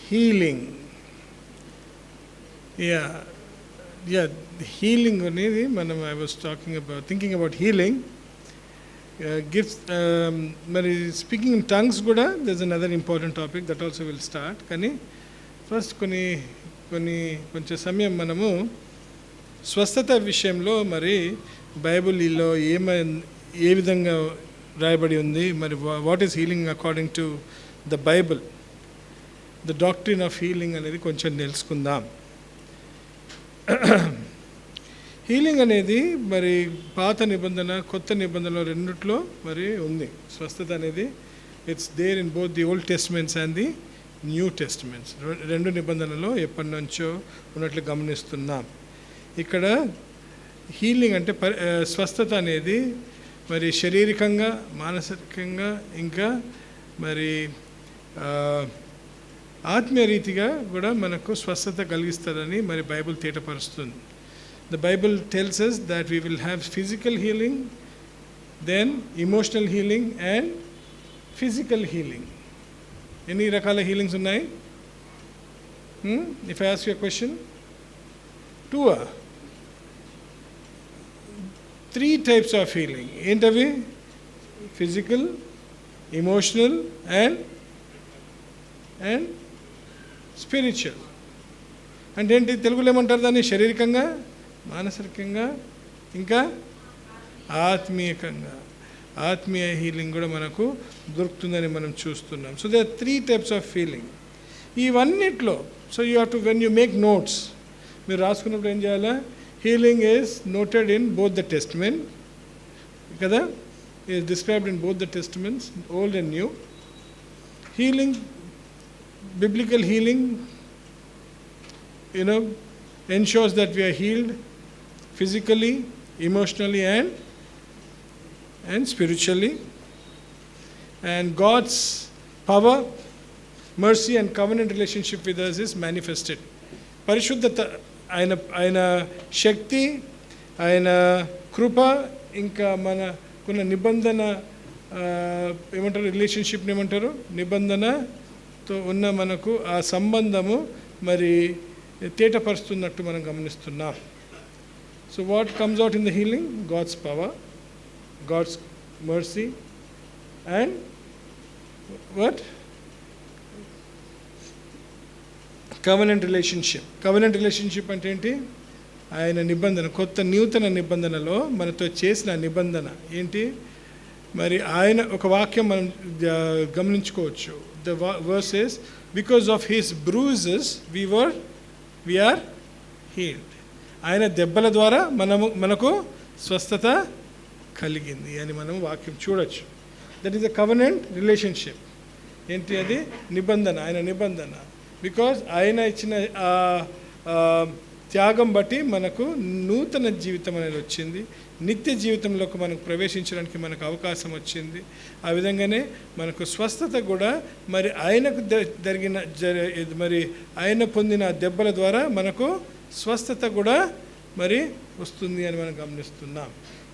Healing. Healing అనేది మనం I was thinking about healing. Gifts మరి స్పీకింగ్ ఇన్ టంగ్స్ కూడా there is another important topic that also will start. కానీ first కొంచెం సమయం మనము స్వస్థత విషయంలో మరి బైబిల్లో ఏ విధంగా రాయబడి ఉంది, మరి what is healing according to the Bible, the doctrine of healing అనేది కొంచెం తెలుసుకుందాం. హీలింగ్ అనేది మరి పాత నిబంధన కొత్త నిబంధనలో రెండిట్లో మరి ఉంది. స్వస్థత అనేది it's there in both the old testaments and the new testaments. రెండు నిబంధనలో ఎప్పటి నుంచో ఉన్నట్లు గమనిస్తున్నాం. ఇక్కడ హీలింగ్ అంటే స్వస్థత అనేది మరి శారీరకంగా, మానసికంగా, ఇంకా మరి ఆత్మీయ రీతిగా కూడా మనకు స్వస్థత కలిగిస్తారని మరి Bible తేటపరుస్తుంది. The Bible tells us that we will have physical healing, then emotional healing and physical healing. ఎన్ని రకాల హీలింగ్స్ ఉన్నాయి? If I ask you a question, 2 3 types of healing. ఏంటవి? Physical, emotional and spiritual. అంటే ఏంటి? తెలుగులో ఏమంటారు దాన్ని? శారీరకంగా, మానసికంగా, ఇంకా ఆత్మీయంగా. ఆత్మీయ హీలింగ్ కూడా మనకు దొరుకుతుందని మనం చూస్తున్నాం. So they are 3 types of feeling. ఇవన్నిట్లో so you have to when you make notes, మీరు రాసుకున్నప్పుడు ఏం చేయాలా? Healing is noted in both the testament కదా, is described in both the testaments, old and new. Healing, biblical healing, ensures that we are healed physically, emotionally and spiritually. And God's power, mercy and covenant relationship with us is manifested. పరిశుద్ధత, ఆయన శక్తి, ఆయన కృప, ఇంకా మనకున్న నిబంధన ఏమంటారు? రిలేషన్షిప్ని ఏమంటారు? నిబంధనతో ఉన్న మనకు ఆ సంబంధము మరి తేటపరుస్తున్నట్టు మనం గమనిస్తున్నాం. So what comes out in the healing? God's power, God's mercy and what? Covenant relationship. Covenant relationship అంటే ఏంటి? ఆయన నిబంధన, కొత్త నూతన నిబంధనలో మనతో చేసిన నిబంధన ఏంటి? మరి ఆయన ఒక వాక్యం మనం గమనించుకోవచ్చు. The verse is, because of his bruises we are healed. ఆయన దెబ్బల ద్వారా మనకు స్వస్థత కలిగింది అని మనం వాక్యం చూడొచ్చు. That is a covenant relationship. ఏంటి అది? నిబంధన, ఆయన నిబంధన. బికాజ్ ఆయన ఇచ్చిన త్యాగం బట్టి మనకు నూతన జీవితం అనేది వచ్చింది, నిత్య జీవితంలోకి మనకు ప్రవేశించడానికి మనకు అవకాశం వచ్చింది. ఆ విధంగానే మనకు స్వస్థత కూడా మరి ఆయనకు మరి ఆయన పొందిన దెబ్బల ద్వారా మనకు స్వస్థత కూడా మరి వస్తుంది అని మనం గమనిస్తున్నాం.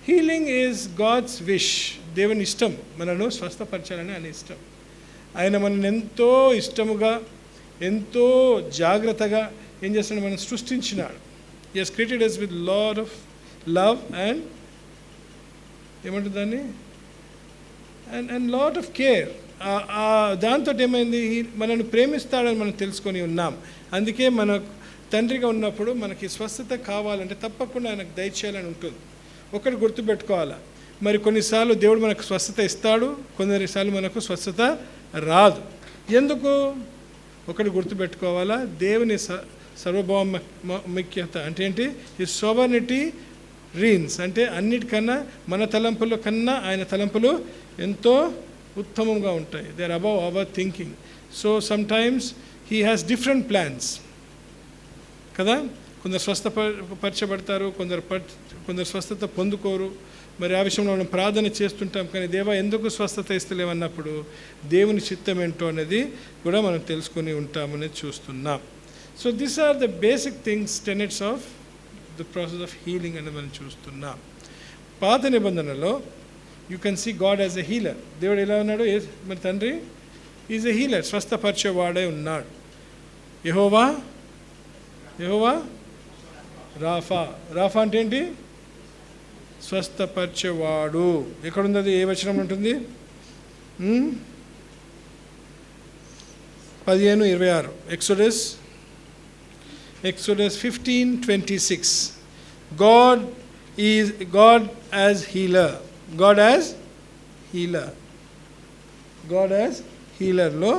Healing is God's wish. దేవుని ఇష్టం మనను స్వస్థపరచాలని ఆయన ఇష్టం. ఆయన మనల్ని ఎంతో ఇష్టముగా, ఎంతో జాగ్రత్తగా ఏం చేస్తున్నాడు? మనం సృష్టించినాడు. He has created us with lot of love and ఏమంటుంది దాన్ని? And lot of care. దాంతో ఏమైంది? మనల్ని ప్రేమిస్తాడని మనం తెలుసుకొని ఉన్నాం. అందుకే మన తండ్రిగా ఉన్నప్పుడు మనకి స్వస్థత కావాలంటే తప్పకుండా ఆయనకు దయచేయాలని ఉంటుంది. ఒకటి గుర్తుపెట్టుకోవాలా, మరి కొన్నిసార్లు దేవుడు మనకు స్వస్థత ఇస్తాడు, కొన్నిసార్లు మనకు స్వస్థత రాదు. ఎందుకు? ఒకటి గుర్తుపెట్టుకోవాలా, దేవుని సర్వభౌమిక్యత అంటే ఏంటి? ఈ సోవర్నిటీ రీన్స్ అంటే అన్నిటికన్నా మన తలంపుల కన్నా ఆయన తలంపులు ఎంతో ఉత్తమంగా ఉంటాయి. They are above our thinking. So sometimes he has different plans కదా. కొందరు స్వస్థపరచబడతారు, కొందరు స్వస్థత పొందుకోరు. మరి ఆ విషయంలో మనం ప్రార్థన చేస్తుంటాం, కానీ దేవా ఎందుకు స్వస్థత ఇస్తలేమన్నప్పుడు దేవుని చిత్తం ఏంటో అనేది కూడా మనం తెలుసుకొని ఉంటామనేది చూస్తున్నాం. So these are the basic things, tenets of the process of healing అనేది మనం చూస్తున్నాం. పాత నిబంధనలో you can see God as a healer. దేవుడు ఎలా ఉన్నాడు? మరి తండ్రి ఈజ్ ఎ హీలర్, స్వస్థపరిచేవాడే ఉన్నాడు. యెహోవా రాఫా. రాఫా అంటే ఏంటి? స్వస్థపరిచేవాడు. ఎక్కడుంది అది? ఏ వచనం ఉంటుంది? 15:26 Exodus 15:26. God as healer. God as healer లో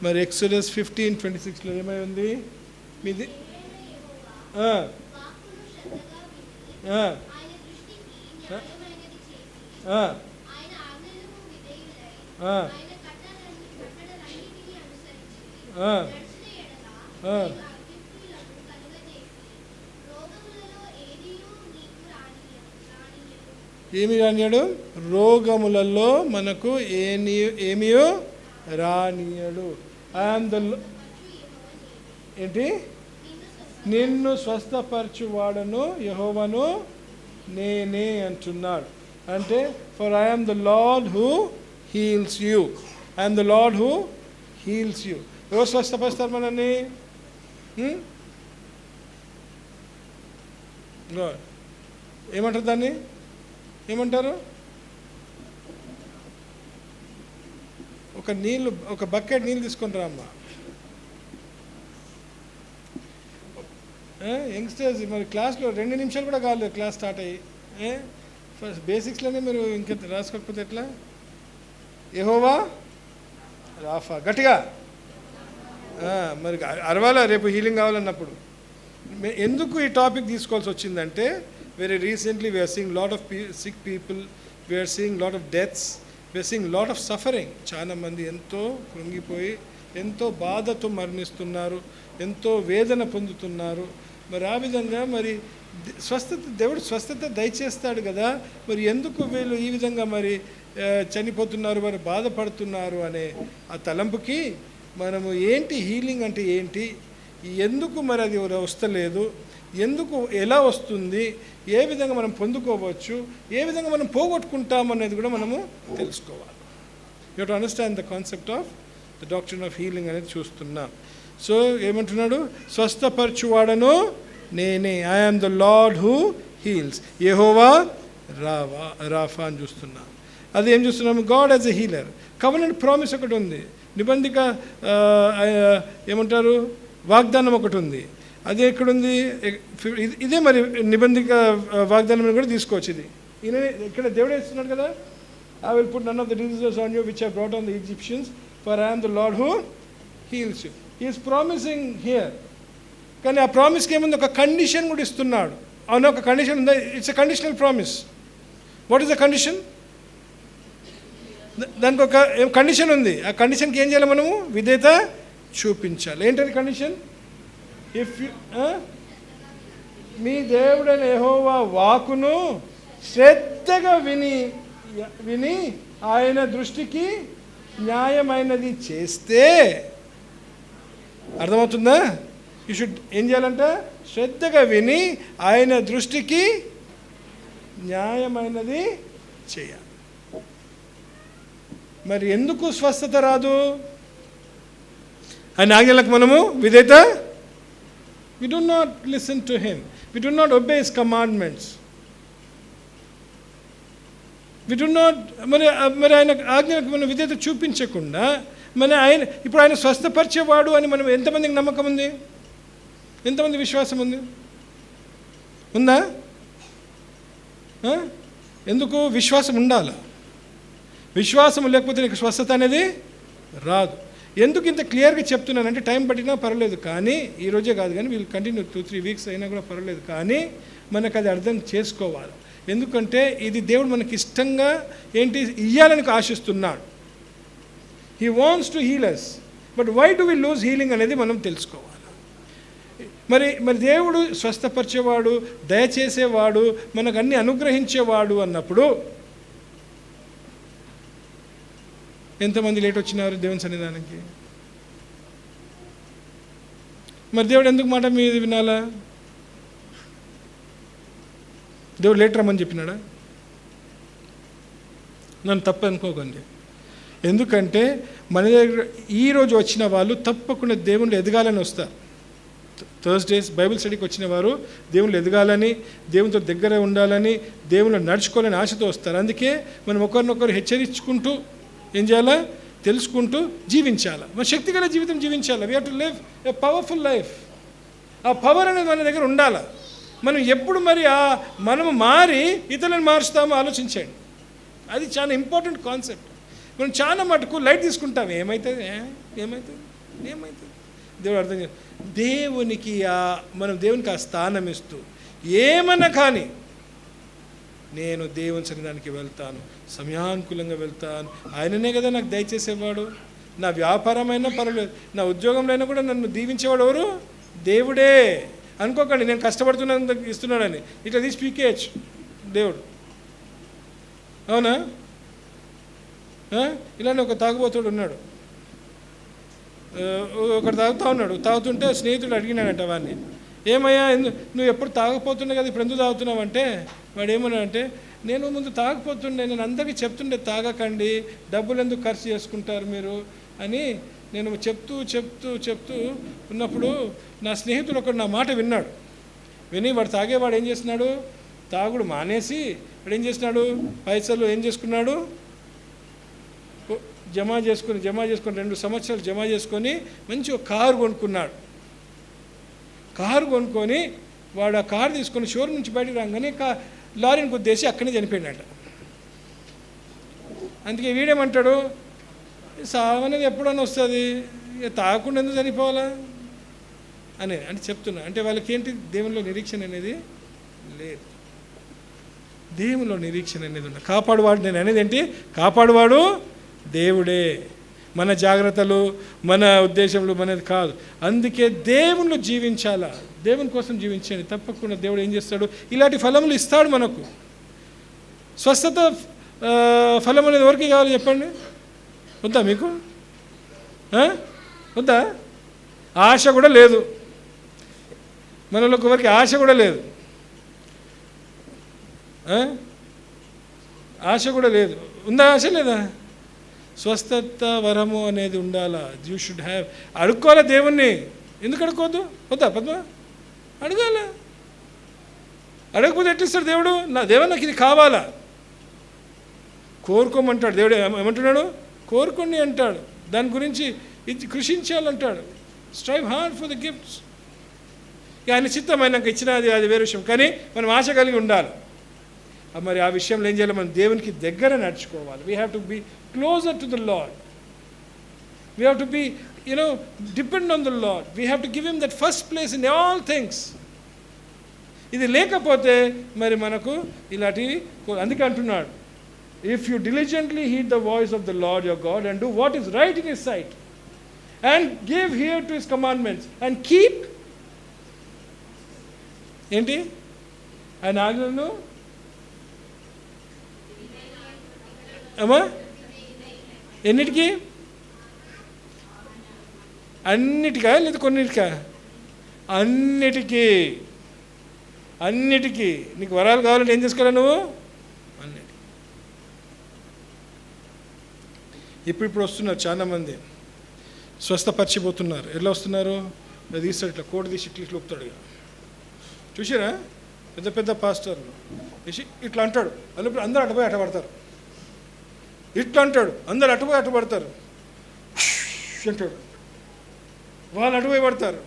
మరి Exodus 15:26లో ఏమై ఉంది మీది? ఏమి రానియాడు? రోగములలో మనకు ఏమియో రానియడు. ఏంటి? నిన్ను స్వస్థపరచువాడను యెహోవాను నేనే అంటున్నాడు. అంటే for I am the lord who heels you. I'm the lord who heels you. ఎవరు స్వస్థపరుస్తారు మనల్ని? ఏమంటారు దాన్ని? ఏమంటారు? ఒక బకెట్ నీళ్ళు తీసుకొని రా అమ్మా. యంగ్స్టర్స్ మరి క్లాస్లో 2 నిమిషాలు కూడా కాలేదు క్లాస్ స్టార్ట్ అయ్యి. ఫస్ట్ బేసిక్స్లోనే మీరు ఇంకా రాసుకోకపోతే ఎట్లా? యెహోవా రాఫా. గట్టిగా మరి అరవాలా రేపు హీలింగ్ కావాలన్నప్పుడు. ఎందుకు ఈ టాపిక్ తీసుకోవాల్సి వచ్చిందంటే, very recently we're seeing lot of sick people, we're seeing lot of deaths, we're seeing lot of suffering. చాలామంది ఎంతో కృంగిపోయి ఎంతో బాధతో మరణిస్తున్నారు, ఎంతో వేదన పొందుతున్నారు. మరి ఆ విధంగా మరి దేవుడు స్వస్థత దయచేస్తాడు కదా, మరి ఎందుకు వీళ్ళు ఈ విధంగా మరి చనిపోతున్నారు, మరి బాధపడుతున్నారు అనే ఆ తలంపుకి మనము ఏంటి హీలింగ్ అంటే ఏంటి, ఎందుకు మరి అది వస్తలేదు, ఎందుకు ఎలా వస్తుంది, ఏ విధంగా మనం పొందుకోవచ్చు, ఏ విధంగా మనం పోగొట్టుకుంటాం అనేది కూడా మనము తెలుసుకోవాలి. You to understand the concept of the doctrine of healing అనేది చూస్తున్నాం. సో ఏమంటున్నాడు? స్వస్థపరచువాడను నేనే. I am the lord who heels. Jehovah Rapha అని చూస్తున్నాం. అది ఏం చూస్తున్నాము? God as a healer. Covenant promise ఒకటి ఉంది, నిబంధిక ఏమంటారు వాగ్దానం ఒకటి ఉంది. అది ఎక్కడుంది? ఇదే మరి నిబంధిక వాగ్దానం కూడా తీసుకోవచ్చు. ఇది ఈయన ఇక్కడ దేవుడే ఇస్తున్నాడు కదా. I will put none of the diseases on you which I brought on the Egyptians, for I am the Lord who heals you. He is promising here. కానీ ఆ ప్రామిస్కి ఏముంది? ఒక కండిషన్ కూడా ఇస్తున్నాడు. అవును, ఒక కండిషన్ ఉందా? It's a conditional promise. What is the condition? దానికి ఒక కండిషన్ ఉంది. ఆ కండిషన్కి ఏం చేయాలి? మనము విధేయత చూపించాలి. ఏంటది కండిషన్? ఇఫ్ యు మీ దేవుడైన యెహోవా వాక్కును శ్రద్ధగా విని ఆయన దృష్టికి న్యాయమైనది చేస్తే, అర్థమవుతుందా? యూ షుడ్ ఏం చేయాలంట? శ్రద్ధగా విని ఆయన దృష్టికి న్యాయమైనది చేయాలి. మరి ఎందుకు స్వస్థత రాదు? ఆయన ఆజ్ఞలకు మనము విధేయత, we do not listen to him, we do not obey his commandments, we do not మరి ఆయన ఆజ్ఞలకు మనం విధేయత చూపించకుండా ఇప్పుడు ఆయన స్వస్థపరిచేవాడు అని మనం ఎంతమందికి నమ్మకం ఉంది? ఎంతమంది విశ్వాసం ఉంది? ఉందా? ఎందుకు విశ్వాసం ఉండాలి? విశ్వాసం లేకపోతే నీకు స్వస్థత అనేది రాదు. ఎందుకు ఇంత క్లియర్గా చెప్తున్నానంటే, టైం పట్టినా పర్వాలేదు కానీ, ఈరోజే కాదు కానీ వీళ్ళు కంటిన్యూ 2-3 వీక్స్ అయినా కూడా పర్వాలేదు కానీ మనకు అది అర్థం చేసుకోవాలి. ఎందుకంటే ఇది దేవుడు మనకి ఇష్టంగా ఏంటి ఇయ్యాలని ఆశిస్తున్నాడు. He wants to heal us, but why do we lose healing అనేది మనం తెలుసుకోవాలి. మరి దేవుడు స్వస్థపరిచేవాడు, దయచేసేవాడు, మనకు అన్ని అనుగ్రహించేవాడు అన్నప్పుడు ఎంతమంది లేట్ వచ్చినారు దేవుని సన్నిధానానికి? మరి దేవుడు ఎందుకు మాట మీద వినాలా? దేవుడు లేట్ రమ్మని చెప్పినాడా? నన్ను తప్పు అనుకోకండి. ఎందుకంటే మన దగ్గర ఈరోజు వచ్చిన వాళ్ళు తప్పకుండా దేవుళ్ళు ఎదగాలని వస్తారు. థర్స్డేస్ బైబిల్ స్టడీకి వచ్చిన వారు దేవుళ్ళు ఎదగాలని, దేవునితో దగ్గర ఉండాలని, దేవుళ్ళు నడుచుకోవాలని ఆశతో వస్తారు. అందుకే మనం ఒకరినొకరు హెచ్చరించుకుంటూ ఏం చేయాలా, తెలుసుకుంటూ జీవించాలి. మన శక్తిగల జీవితం జీవించాలి. We have to live a powerful life. ఆ పవర్ అనేది మన దగ్గర ఉండాలి. మనం ఎప్పుడు మరి మనము మారి ఇతరులను మారుస్తామో ఆలోచించండి. అది చాలా ఇంపార్టెంట్ కాన్సెప్ట్. మనం చాలా మటుకు లైట్ తీసుకుంటాం. ఏమవుతుంది ఏమవుతుంది ఏమవుతుంది దేవుడు అర్థం చేయాలి. దేవునికి మనం దేవునికి ఆ స్థానం ఇస్తూ ఏమన్నా కానీ నేను దేవుని సన్నిధానికి వెళ్తాను, సమయానుకూలంగా వెళ్తాను. ఆయననే కదా నాకు దయచేసేవాడు. నా వ్యాపారమైనా పర్వాలేదు, నా ఉద్యోగంలో అయినా కూడా నన్ను దీవించేవాడు ఎవరు? దేవుడే. అనుకోకండి నేను కష్టపడుతున్నాను ఇస్తున్నాడని. ఇట్లా తీసి పీకేయచ్చు దేవుడు. అవునా? ఇలానే ఒక తాగుబోతుడు ఉన్నాడు. ఒకడు తాగుతుంటే స్నేహితుడు అడిగినాడంట వాడిని, ఏమయ్యా నువ్వు ఎప్పుడు తాగపోతున్నావు కదా, ఇప్పుడు ఎందుకు తాగుతున్నావు అంటే, వాడు ఏమన్నాడంటే, నేను ముందు తాగపోతుండే, నేను అందరికీ చెప్తుండే తాగకండి, డబ్బులు ఎందుకు ఖర్చు చేసుకుంటారు మీరు అని నేను చెప్తూ ఉన్నప్పుడు నా స్నేహితుడు ఒకడు నా మాట విన్నాడు. విని వాడు తాగేవాడు ఏం చేస్తున్నాడు, తాగుడు మానేసి వాడు ఏం చేస్తున్నాడు, పైసలు ఏం చేసుకున్నాడు, జమ చేసుకొని 2 సంవత్సరాలు జమ చేసుకొని మంచి ఒక కారు కొనుక్కున్నాడు. కారు కొనుక్కొని వాడు ఆ కారు తీసుకొని షోరూమ్ నుంచి బయటకు రాగానే లారీని గుద్దేసి అక్కడే చనిపోయాడట. అందుకే వీడేమంటాడు, సావు అనేది ఎప్పుడన్నా వస్తుంది, తాగకుండా ఎందుకు చనిపోవాలా అని అంటే చెప్తున్నా. అంటే వాళ్ళకి ఏంటి, దేవునిలో నిరీక్షణ అనేది లేదు. దేవునిలో నిరీక్షణ అనేది ఉంది. కాపాడువాడు, నేను అనేది ఏంటి, కాపాడువాడు దేవుడే. మన జాగ్రత్తలు, మన ఉద్దేశంలో మనది కాదు. అందుకే దేవునిలో జీవించాలా, దేవుని కోసం జీవించండి. తప్పకుండా దేవుడు ఏం చేస్తాడు, ఇలాంటి ఫలములు ఇస్తాడు మనకు. స్వస్థత ఫలం అనేది ఎవరికి కావాలి చెప్పండి? వద్దా మీకు? వద్దా? ఆశ కూడా లేదు మనలోకి, ఎవరికి ఆశ కూడా లేదు. ఆశ కూడా లేదు. ఉందా ఆశ లేదా? స్వస్థత వరము అనేది ఉండాలా. You should have. అడుక్కోవాలా దేవుణ్ణి. ఎందుకు అడుక్కోవద్దు? వద్దా పద్మ? అడగాల. అడగకపోతే ఎట్లిస్తాడు దేవుడు? నా దేవుడు నాకు ఇది కావాలా, కోరుకోమంటాడు దేవుడు. ఏమంటున్నాడు? కోరుకోండి అంటాడు. దాని గురించి ఇది కృషించాలంటాడు. Strive hard for the gifts. ఆయన చిత్తమైనాక ఇచ్చినది అది వేరే విషయం, కానీ మనం ఆశ కలిగి ఉండాలి. మరి ఆ విషయంలో ఏం చేయాలి, మనం దేవునికి దగ్గర నడుచుకోవాలి. We have to be closer to the lord. We have to be depend on the lord. We have to give him that first place in all things. ఇది లేకపోతే మరి మనకు ఇలాంటివి. అందుకే అంటున్నాడు, if you diligently heed the voice of the Lord your God and do what is right in his sight and give ear to his commandments and keep ఏంటి ఆయన ఆజ్ఞలను అమ్మా ఎన్నిటికీ? అన్నిటికా లేదా కొన్నిటికా? అన్నిటికీ. నీకు వరాలు కావాలంటే ఏం చేసుకోవాలి నువ్వు? అన్నిటికీ. ఇప్పుడు వస్తున్నారు చాలామంది, స్వస్థపరిచిపోతున్నారు. ఎలా వస్తున్నారు? తీస్తాడు, ఇట్లా కోట తీసి ఇట్లా లోపుతాడు. చూసారా? పెద్ద పెద్ద పాస్టర్లు వేసి ఇట్లా అంటాడు, అందరూ అటుపోయి అటపడతారు. ఇట్లా అంటాడు, అందరు అటుపోయి అటుపడతారు. అంటాడు, వాళ్ళు అటుపోయి పడతారు.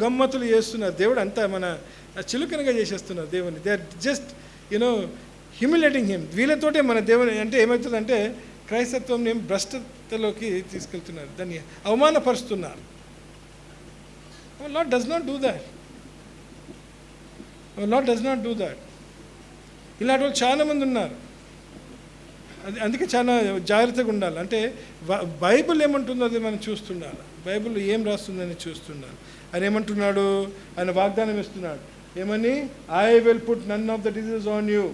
గమ్మతులు చేస్తున్నారు. దేవుడు అంతా మన చులకనగా చేసేస్తున్నారు దేవుని. They are just humiliating him. వీళ్ళతోటే మన దేవుని అంటే ఏమవుతుందంటే క్రైస్తత్వం భ్రష్టతలోకి తీసుకెళ్తున్నారు, దాన్ని అవమానపరుస్తున్నారు. Lord does not do that. Lord does not do that. ఇలాంటి వాళ్ళు చాలామంది ఉన్నారు. అందుకే చాలా జాగ్రత్తగా ఉండాలి. అంటే బైబిల్ ఏమంటుందో అది మనం చూస్తుండాలి. బైబిల్ ఏం రాస్తుందని చూస్తుండాలి. ఆయన ఏమంటున్నాడు? ఆయన వాగ్దానం ఇస్తున్నాడు. ఏమని? I will put none of the disease on you.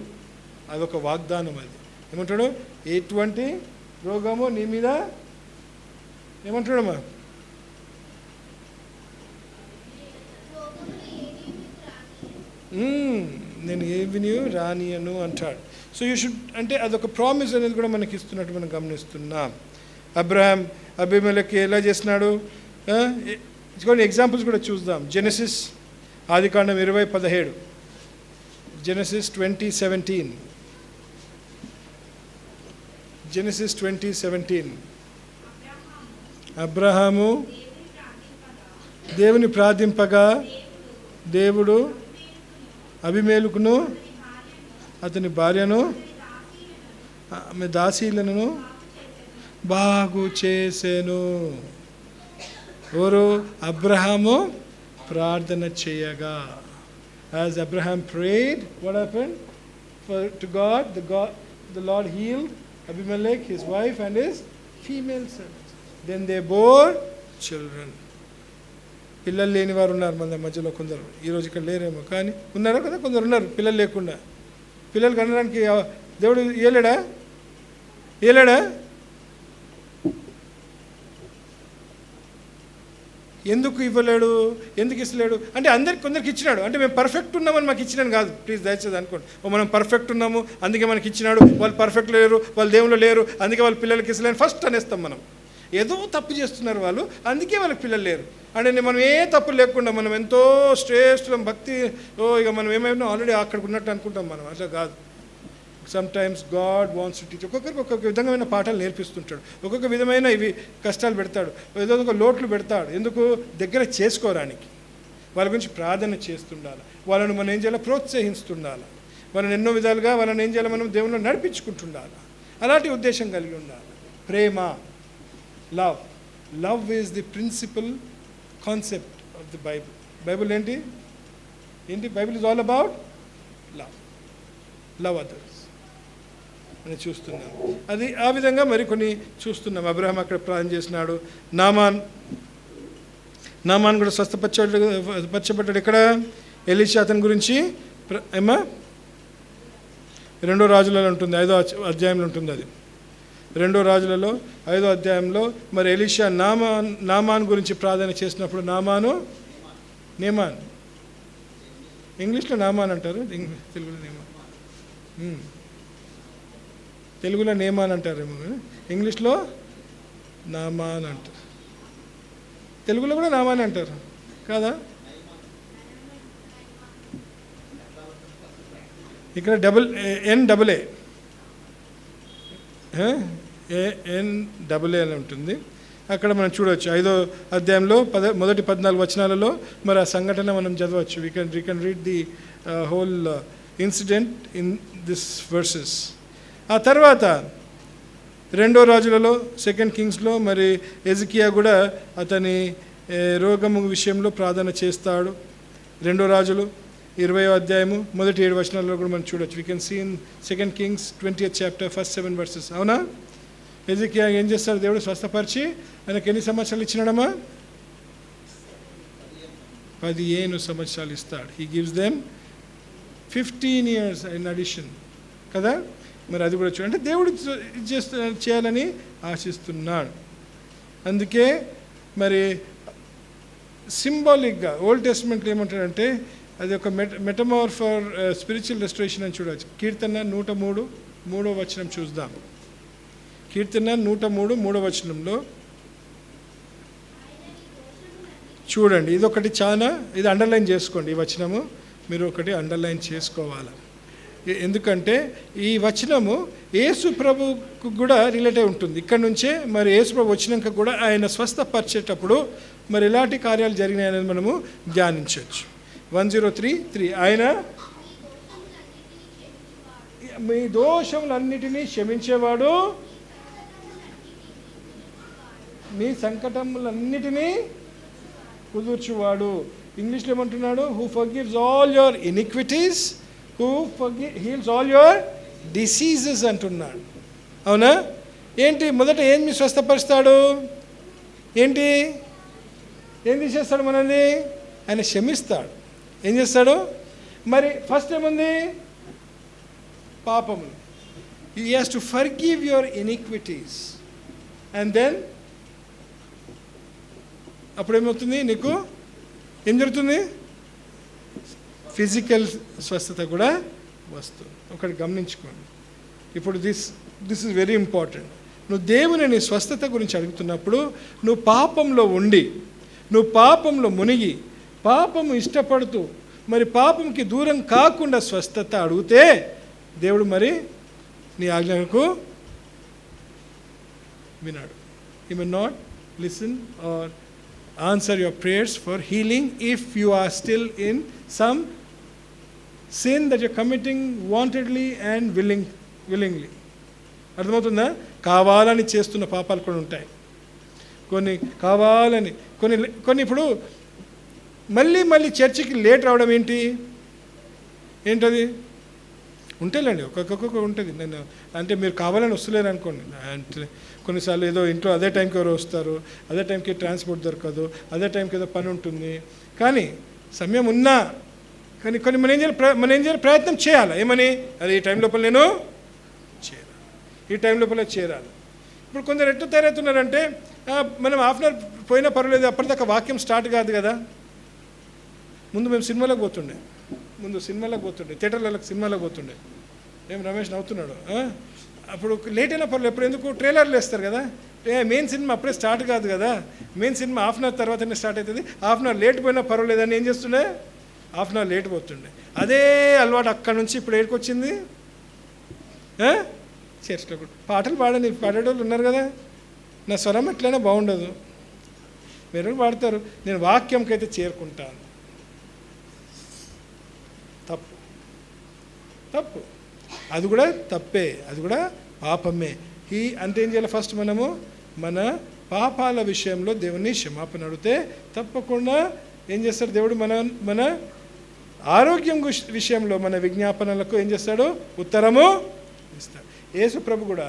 అదొక వాగ్దానం. అది ఏమంటాడు? ఎటువంటి రోగము నీ మీద ఏమంటాడమ్మా? నేను ఏవిని రానియను అంటాడు. సో యూ షుడ్ అంటే అదొక ప్రామిస్ అనేది కూడా మనకి ఇస్తున్నట్టు మనం గమనిస్తున్నాం. అబ్రహాం అబీమెలెకు ఎలా చేసినాడు? కొన్ని ఎగ్జాంపుల్స్ కూడా చూద్దాం. జెనసిస్ ఆదికాండం 20:17, జెనసిస్ 20:17, జెనసిస్ 20:17. అబ్రహాము దేవుని ప్రార్థింపగా దేవుడు అబీమెలెకును అతని భార్యను ఆమె దాసీలను బాగు చేసెను. ఎవరు? అబ్రహాము ప్రార్థన చేయగా. As Abraham prayed, what happened? To God, the Lord healed Abimelech, his wife and his female servants. Then they bore children. పిల్లలు లేని వారు ఉన్నారు మన మధ్యలో కొందరు. ఈరోజు ఇక్కడ లేరేమో, కానీ ఉన్నారా కదా, కొందరు ఉన్నారు పిల్లలు లేకుండా. పిల్లలు కనడానికి దేవుడు ఇయ్యలేడా? ఎందుకు ఇవ్వలేడు? ఎందుకు ఇస్తలేడు అంటే కొందరికి ఇచ్చినాడు. అంటే మేము పర్ఫెక్ట్ ఉన్నామని మాకు ఇచ్చినాను కాదు. ప్లీజ్ దయచేసి అనుకోండి, మనం పర్ఫెక్ట్ ఉన్నాము అందుకే మనకి ఇచ్చినాడు. వాళ్ళు పర్ఫెక్ట్ లేరు, వాళ్ళు దేవుళ్ళు లేరు, అందుకే వాళ్ళ పిల్లలకి ఇస్తలేని ఫస్ట్ అనేస్తాం మనం. ఏదో తప్పు చేస్తున్నారు వాళ్ళు, అందుకే వాళ్ళకి పిల్లలు లేరు. అంటే మనం ఏ తప్పు లేకుండా మనం ఎంతో శ్రేష్ఠం భక్తి, ఇక మనం ఏమైనా ఆల్రెడీ అక్కడికి ఉన్నట్టు అనుకుంటాం. మనం అట్లా కాదు. Sometimes God wants to teach. ఒక్కొక్కరికి ఒక్కొక్క విధమైన పాఠాలు నేర్పిస్తుంటాడు, ఒక్కొక్క విధమైన ఇవి కష్టాలు పెడతాడు, ఏదో ఒక లోట్లు పెడతాడు. ఎందుకు? దగ్గర చేసుకోవడానికి, వాళ్ళ గురించి ప్రార్థన చేస్తుండాలి, వాళ్ళను మనం ఏం చేయాలి? ప్రోత్సహిస్తుండాలి, వాళ్ళని ఎన్నో విధాలుగా వాళ్ళని ఏం చేయాలి? మనం దేవుళ్ళు నడిపించుకుంటుండాలి. అలాంటి ఉద్దేశం కలిగి ఉండాలి. ప్రేమ, love is the principal concept of the Bible. Bible ఏంటి? Bible is all about love others అని చూస్తున్నాం. అది ఆ విధంగా మరికొన్ని చూస్తున్నాం. అబ్రహాం అక్కడ ప్రార్థన చేసినాడు. నామాన్ కూడా స్వస్థపరచబడ్డాడు. ఇక్కడ ఎలీషా అతని గురించి ఏమా 2 రాజులలో ఉంటుంది, 5వ అధ్యాయంలో ఉంటుంది. అది 2 రాజులలో 5వ అధ్యాయంలో మరి ఎలీషా నామాన్ గురించి ప్రార్థన చేసినప్పుడు నేమాన్ ఇంగ్లీష్లో నామాన్ అంటారు, తెలుగులో నేమాన్ అంటారేమో, ఇంగ్లీష్లో నామాన్ అంటారు, తెలుగులో కూడా నామాన్ అంటారు కాదా? ఇక్కడ NAA అని ఉంటుంది. అక్కడ మనం చూడవచ్చు 5వ అధ్యాయంలో మొదటి 14 వచనాలలో మరి ఆ సంఘటన మనం చదవచ్చు. We can read the whole incident in this versus. ఆ తర్వాత 2వ రాజులలో 2 కింగ్స్లో మరి ఎజికియా కూడా అతని రోగము విషయంలో ప్రార్థన చేస్తాడు. 2వ రాజులు 20వ అధ్యాయము మొదటి 7 వచనాలలో కూడా మనం చూడవచ్చు. We can see in 2 Kings 20th chapter first 7 verses. అవునా? ఎజికియా ఏం చేస్తాడు? దేవుడు స్వస్థపరిచి ఆయనకు ఎన్ని సంవత్సరాలు ఇచ్చినాడమ్మా? 15 సంవత్సరాలు ఇస్తాడు. He gives them 15 years in addition కదా. మరి అది కూడా చూడండి, దేవుడు చేయాలని ఆశిస్తున్నాడు. అందుకే మరి సింబాలిక్గా ఓల్డ్ టెస్ట్మెంట్లో ఏమంటాడంటే అది ఒక మెటమార్ ఫర్ స్పిరిచువల్ రెస్టరేషన్ అని చూడవచ్చు. కీర్తన 103 3వ వచనం చూద్దాం. కీర్తన 103 3వ వచనంలో చూడండి. ఇది అండర్లైన్ చేసుకోండి. ఈ వచనము మీరు ఒకటి అండర్లైన్ చేసుకోవాలి. ఎందుకంటే ఈ వచనము యేసు ప్రభుకు కూడా రిలేట్ అయి ఉంటుంది. ఇక్కడ నుంచే మరి యేసు ప్రభు వచ్చినాక కూడా ఆయన స్వస్థపరిచేటప్పుడు మరి ఎలాంటి కార్యాలు జరిగినాయనేది మనము ధ్యానించవచ్చు. 103:3 ఆయన మీ దోషములన్నిటినీ క్షమించేవాడు, మీ సంకటములన్నిటినీ కుదుర్చువాడు. ఇంగ్లీష్లో ఏమంటున్నాడు? Who forgives all your iniquities, who heels all your diseases అంటున్నాడు. అవునా? ఏంటి మొదట ఏం స్వస్థపరుస్తాడు? ఏం తీసేస్తాడు మనది? ఆయన క్షమిస్తాడు. ఏం చేస్తాడు? మరి ఫస్ట్ ఏముంది? పాపములు. He has to forgive your iniquities and then అప్పుడేమవుతుంది? నీకు ఏం జరుగుతుంది? ఫిజికల్ స్వస్థత కూడా వస్తుంది. ఒకటి గమనించుకోండి. ఇప్పుడు దిస్ ఇస్ వెరీ ఇంపార్టెంట్. నువ్వు దేవుని నీ స్వస్థత గురించి అడుగుతున్నప్పుడు నువ్వు పాపంలో ఉండి నువ్వు పాపంలో మునిగి పాపము ఇష్టపడుతూ మరి పాపంకి దూరం కాకుండా స్వస్థత అడిగితే దేవుడు మరి నీ ఆజ్ఞకు వినాడు. He may not listen or answer your prayers for healing if you are still in some sin that you're committing wantedly and willingly. అర్థమవుతుందా? కావాలని చేస్తున్న పాపాలు కూడా ఉంటాయి. కొన్ని కావాలని కొన్ని ఇప్పుడు మళ్ళీ చర్చికి లేట్ రావడం ఏంటది ఉంటేలేండి, ఒక్కొక్క ఉంటుంది. నేను అంటే మీరు కావాలని వస్తలేరు అనుకోండి. అంటే కొన్నిసార్లు ఏదో ఇంట్లో అదే టైంకి ఎవరు వస్తారు, అదే టైంకి ట్రాన్స్పోర్ట్ దొరకదు, అదే టైంకి ఏదో పని ఉంటుంది. కానీ సమయం ఉన్నా కానీ మనం ఏం చేయాలి ప్రయత్నం చేయాలి. ఏమని? అది ఈ టైం లోపల నేను చేరాలి, ఈ టైం లోపల చేరాలి. ఇప్పుడు కొందరు ఎట్లా తయారవుతున్నారంటే మనం హాఫ్ అన్ అవర్ పోయినా పర్వాలేదు, అప్పటిదాకా వాక్యం స్టార్ట్ కాదు కదా. ముందు మేము సినిమాలకు పోతుండే, థియేటర్లకు సినిమాలకు పోతుండే. ఏం రమేష్ నవ్వుతున్నాడు? అప్పుడు లేట్ అయినా పర్లేదు. ఎప్పుడు ఎందుకు ట్రైలర్లు వేస్తారు కదా, మెయిన్ సినిమా అప్పుడే స్టార్ట్ కాదు కదా, main cinema half an hour తర్వాతనే స్టార్ట్ అవుతుంది. హాఫ్ అన్ అవర్ లేట్ పోయినా పర్వాలేదు అని ఏం చేస్తుండే, హాఫ్ అన్ అవర్ లేట్ పోతుండే. అదే అలవాటు అక్కడ నుంచి ఇప్పుడు ఏడికి వచ్చింది. చర్చ్లో కూడా పాటలు పాడేటోళ్ళు ఉన్నారు కదా. నా స్వరం ఎట్లయినా బాగుండదు, మీరు పాడతారు, నేను వాక్యంకైతే చేరుకుంటాను. తప్పు, అది కూడా తప్పే, అది కూడా పాపమే. అంటే ఏం చేయాలి? ఫస్ట్ మనము మన పాపాల విషయంలో దేవుని క్షమాపణ అడిగితే తప్పకుండా ఏం చేస్తాడు దేవుడు? మన ఆరోగ్యం విషయంలో మన విజ్ఞాపనలకు ఏం చేస్తాడు? ఉత్తరము ఇస్తాడు. యేసు ప్రభు కూడా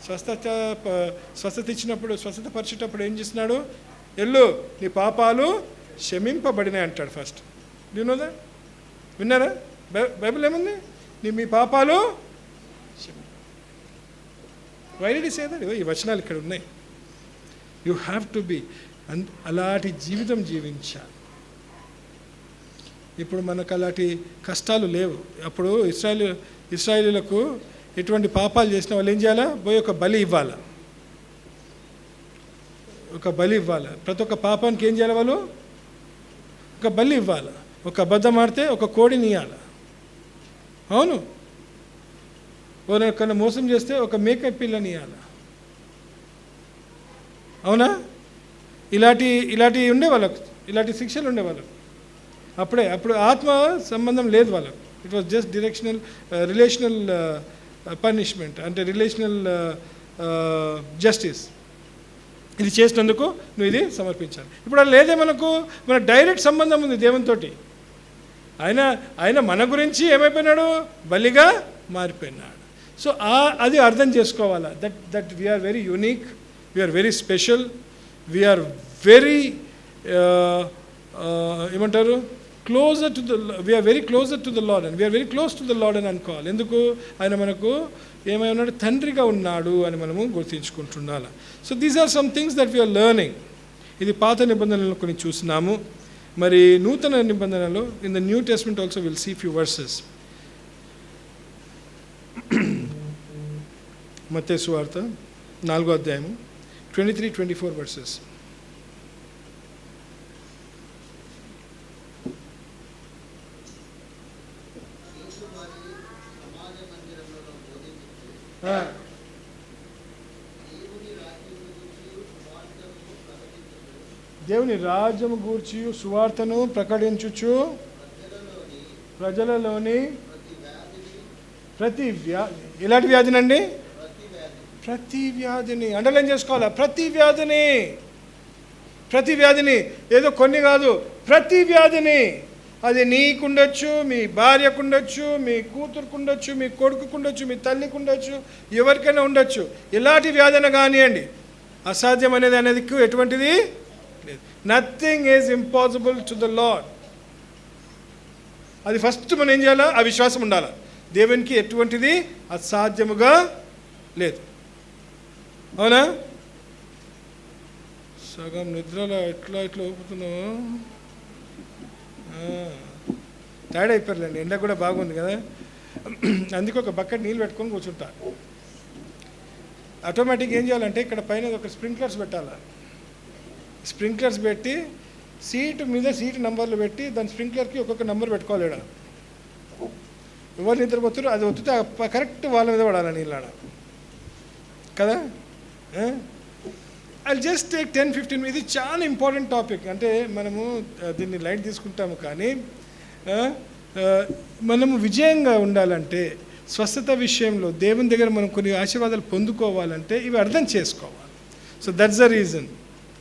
స్వస్థత ఇచ్చినప్పుడు, స్వస్థత పరిచేటప్పుడు ఏం చేస్తున్నాడు? ఎల్లు, నీ పాపాలు క్షమింపబడినాయి అంటాడు ఫస్ట్. వినోదా? విన్నారా? బైబిల్ ఏముంది? మీ పాపాలు వైరడి సేదాడు. ఈ వచనాలు ఇక్కడ ఉన్నాయి. యూ హ్యావ్ టు బీ అలాంటి జీవితం జీవించాలి. ఇప్పుడు మనకు అలాంటి కష్టాలు లేవు. అప్పుడు ఇస్రాయేలీలకు ఎటువంటి పాపాలు చేసిన వాళ్ళు ఏం చేయాలా? పోయి ఒక బలి ఇవ్వాలి. ప్రతి ఒక్క పాపానికి ఏం చేయాలి? వాళ్ళు ఒక బలి ఇవ్వాలి. ఒక అబద్ధం ఆడితే ఒక కోడిని ఇవ్వాలి. అవును, ఎవరికన్నా మోసం చేస్తే ఒక మేక పిల్లని ఇవ్వాలి. అవునా? ఇలాంటి ఉండే వాళ్ళకు, ఇలాంటి శిక్షలు ఉండే వాళ్ళకు. అప్పుడు ఆత్మ సంబంధం లేదు వాళ్ళకు. It was just relational punishment, అంటే రిలేషనల్ జస్టిస్. ఇది చేసినందుకు నువ్వు ఇది సమర్పించాలి. ఇప్పుడు అది లేదే, మన డైరెక్ట్ సంబంధం ఉంది దేవునితోటి. ఆయన మన గురించి ఏమైపోయినాడు? బలిగా మారిపోయినాడు. సో అది అర్థం చేసుకోవాలా. That we are very unique, we are very special, we are very ఏమంటారు we are very closer to the Lord and we are very close to the Lord అని అనుకోవాలి. ఎందుకు? ఆయన మనకు ఏమై ఉన్నాడు? తండ్రిగా ఉన్నాడు అని మనము గుర్తించుకుంటుండాలి. So these are some things that we are learning. ఇది పాత నిబంధనలు కొన్ని చూసినాము. మరి నూతన నిబంధనలో in the New Testament also will see few verses. మత్తయి సువార్త 4వ అధ్యాయము 23-24 వర్సెస్. దేవుని రాజ్యము గూర్చి సువార్తను ప్రకటించుచు ప్రజలలోని ప్రతి ఎలాంటి వ్యాధినండి? ప్రతి వ్యాధిని అండర్లైన్ చేసుకోవాలా. ప్రతి వ్యాధిని, ఏదో కొన్ని కాదు, ప్రతి వ్యాధిని. అది నీకుండొచ్చు, మీ భార్యకుండొచ్చు, మీ కూతురుకుండొచ్చు, మీ కొడుకుకుండొచ్చు, మీ తల్లికుండొచ్చు, ఎవరికైనా ఉండొచ్చు. ఎలాంటి వ్యాధిన కానివ్వండి, అసాధ్యం అనేది ఎటువంటిది లేదు. Nothing is impossible to the lord. అది ఫస్ట్ మనం ఏం చేయాలా? ఆ విశ్వాసం ఉండాలి. దేవునికి ఎటువంటిది అసాధ్యముగా లేదు. అవునా? సగం నిద్రలో ఇట్లా ఊపుతున్నావు, టైర్డ్ అయిపోయారులేండి. ఎండ కూడా బాగుంది కదా, అందుకే ఒక బకెట్ నీళ్ళు పెట్టుకొని కూర్చుంటా. ఆటోమేటిక్గా ఏం చేయాలంటే ఇక్కడ పైన ఒక స్ప్రింక్లర్స్ పెట్టాలి. స్ప్రింక్లర్స్ పెట్టి సీటు మీద సీటు నంబర్లు పెట్టి దాని స్ప్రింక్లర్కి ఒక్కొక్క నెంబర్ పెట్టుకోవాలి ఈడ. ఎవరు నిద్రపోతారో అది ఒత్తితే కరెక్ట్ వాళ్ళ మీద పడాలి నీళ్ళాడ కదా. I just take 10-15. ఇది చాలా ఇంపార్టెంట్ టాపిక్. అంటే మనము దీన్ని లైట్ తీసుకుంటాము, కానీ మనము విజయంగా ఉండాలంటే, స్వస్థత విషయంలో దేవుని దగ్గర మనం కొన్ని ఆశీర్వాదాలు పొందుకోవాలంటే ఇవి అర్థం చేసుకోవాలి. సో దట్స్ ద రీజన్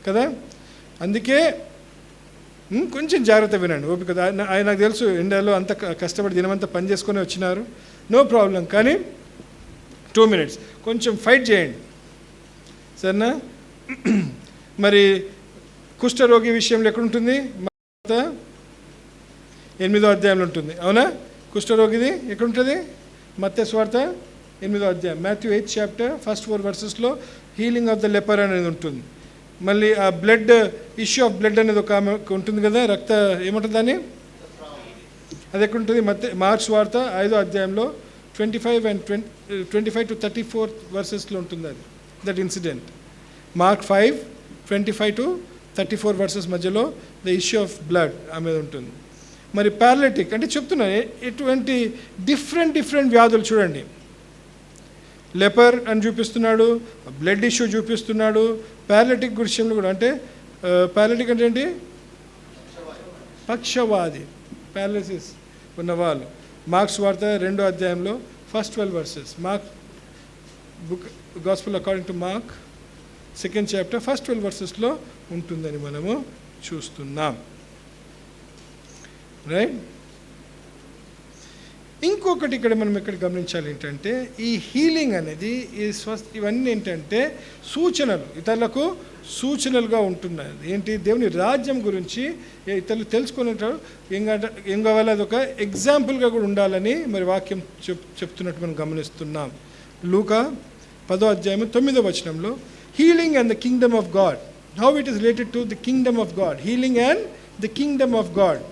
కదా. అందుకే కొంచెం జాగ్రత్త వినండి, ఓపిక. నాకు తెలుసు ఇండియాలో అంత కష్టపడి దినమంతా పని చేసుకొని వచ్చినారు, నో ప్రాబ్లం. కానీ 2 minutes కొంచెం ఫైట్ చేయండి సరేనా. మరి కుష్ఠరోగి విషయంలో ఎక్కడుంటుంది? 8వ అధ్యాయంలో ఉంటుంది, అవునా? కుష్ఠరోగిది ఎక్కడుంటుంది? మత్తయి సువార్త 8వ అధ్యాయం, Matthew 8th chapter, first 4 verses healing of the leopard అనేది ఉంటుంది. మళ్ళీ ఆ బ్లడ్, ఇష్యూ ఆఫ్ బ్లడ్ అనేది ఒక ఆమె ఉంటుంది కదా, రక్త ఏముంటుంది దాన్ని, అది ఎక్కడ ఉంటుంది? మార్క్స్ వార్త 5వ అధ్యాయంలో 25 to 34 verses ఉంటుంది అది, that incident. Mark 5:25 to 34 verses మధ్యలో ద ఇష్యూ ఆఫ్ బ్లడ్ ఆమె ఉంటుంది. మరి పారాలిటిక్ అంటే చెప్తున్నా, ఎటువంటి డిఫరెంట్ వ్యాధులు చూడండి. లెపర్ అని చూపిస్తున్నాడు, బ్లడ్ ఇష్యూ చూపిస్తున్నాడు, పారాలిటిక్ విషయంలో కూడా. అంటే పారాలిటిక్ అంటే ఏంటి? పక్షవాది, పారాలిసిస్ ఉన్నవాళ్ళు. మార్క్స్ వార్త 2వ అధ్యాయంలో first 12 verses, mark book gospel according to mark 2nd chapter, first 12 verses ఉంటుందని మనము చూస్తున్నాం, రైట్. ఇంకొకటి ఇక్కడ మనం ఎక్కడ గమనించాలి ఏంటంటే, ఈ హీలింగ్ అనేది, ఈ ఇవన్నీ ఏంటంటే సూచనలు, ఇతరులకు సూచనలుగా ఉంటున్నాయి. ఏంటి? దేవుని రాజ్యం గురించి ఇతరులు తెలుసుకునేటారు ఏం కావాలి, అదొక ఎగ్జాంపుల్గా కూడా ఉండాలని మరి వాక్యం చెప్తున్నట్టు మనం గమనిస్తున్నాం. లూకా 10వ అధ్యాయం 9వ వచనంలో healing and the kingdom of God, how it is related to the kingdom of God. Healing and the kingdom of God.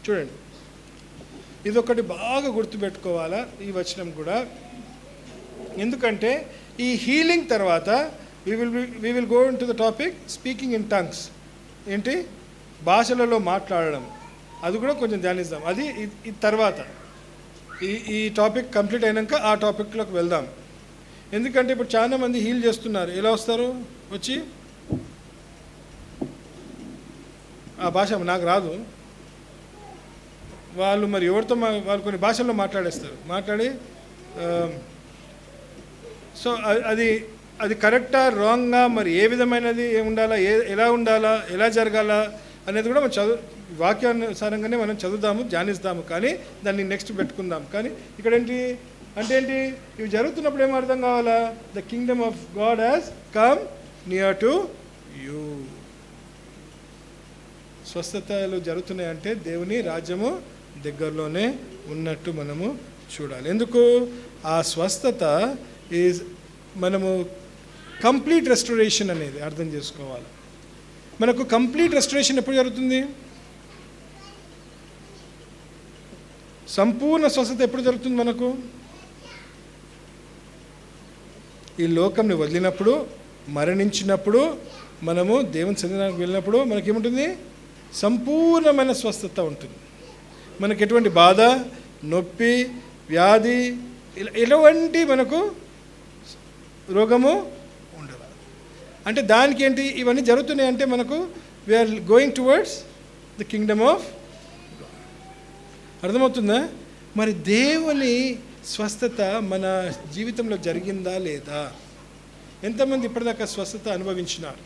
చూడండి, ఇదొకటి బాగా గుర్తుపెట్టుకోవాలా ఈ వచనం కూడా. ఎందుకంటే ఈ హీలింగ్ తర్వాత we will go into the topic speaking in tongues. ఏంటి? భాషలలో మాట్లాడడం. అది కూడా కొంచెం ధ్యానిద్దాం. అది ఈ తర్వాత ఈ టాపిక్ కంప్లీట్ అయినాక ఆ టాపిక్లోకి వెళ్దాం. ఎందుకంటే ఇప్పుడు చాలామంది హీల్ చేస్తున్నారు. ఎలా వస్తారు? వచ్చి ఆ భాష నాకు రాదు, వాళ్ళు మరి ఎవరితో వాళ్ళు కొన్ని భాషల్లో మాట్లాడి సో అది కరెక్టా రాంగా, మరి ఏ విధమైనది ఉండాలా, ఎలా ఉండాలా, ఎలా జరగాల అనేది కూడా మనం వాక్యానుసారంగానే మనం చదువుదాము, ధ్యానిస్తాము. కానీ దాన్ని నెక్స్ట్ పెట్టుకుందాం. కానీ ఇక్కడ ఏంటి అంటే ఇవి జరుగుతున్నప్పుడు ఏం అర్థం కావాలా? The kingdom of God has come near to you. స్వస్థతలు జరుగుతున్నాయంటే దేవుని రాజ్యము దగ్గరలోనే ఉన్నట్టు మనము చూడాలి. ఎందుకు? ఆ స్వస్థత ఈజ్ మనము కంప్లీట్ రెస్టరేషన్ అనేది అర్థం చేసుకోవాలి. మనకు కంప్లీట్ రెస్టరేషన్ ఎప్పుడు జరుగుతుంది? సంపూర్ణ స్వస్థత ఎప్పుడు జరుగుతుంది మనకు? ఈ లోకంని వదిలినప్పుడు, మరణించినప్పుడు, మనము దేవుని సన్నిధానానికి వెళ్ళినప్పుడు మనకేముంటుంది? సంపూర్ణమైన స్వస్థత ఉంటుంది. మనకు ఎటువంటి బాధ, నొప్పి, వ్యాధి, ఎటువంటి మనకు రోగము ఉండదు. అంటే దానికి ఏంటి? ఇవన్నీ జరుగుతున్నాయి అంటే మనకు we're going towards the kingdom of God. అర్థమవుతుందా? మరి దేవుని స్వస్థత మన జీవితంలో జరిగిందా లేదా? ఎంతమంది ఇప్పటిదాకా స్వస్థత అనుభవించినారు?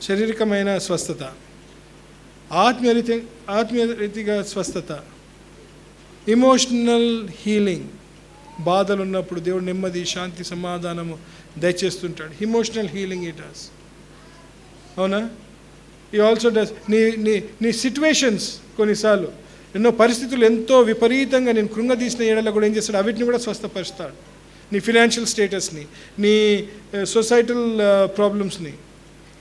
శారీరకమైన స్వస్థత, ఆత్మీయ రీతిగా స్వస్థత, ఎమోషనల్ హీలింగ్. బాధలు ఉన్నప్పుడు దేవుడు నెమ్మది, శాంతి, సమాధానము దయచేస్తుంటాడు. Emotional healing it does. అవునా? ఈ ఆల్సో డస్. నీ సిచ్యువేషన్స్ కొన్నిసార్లు ఎన్నో పరిస్థితులు ఎంతో విపరీతంగా నేను కృంగదీసిన ఏడలో కూడా ఏం చేస్తాడు? అవిటిని కూడా స్వస్థపరుస్తాడు. నీ ఫినాన్షియల్ స్టేటస్ని, నీ సొసైటల్ ప్రాబ్లమ్స్ని,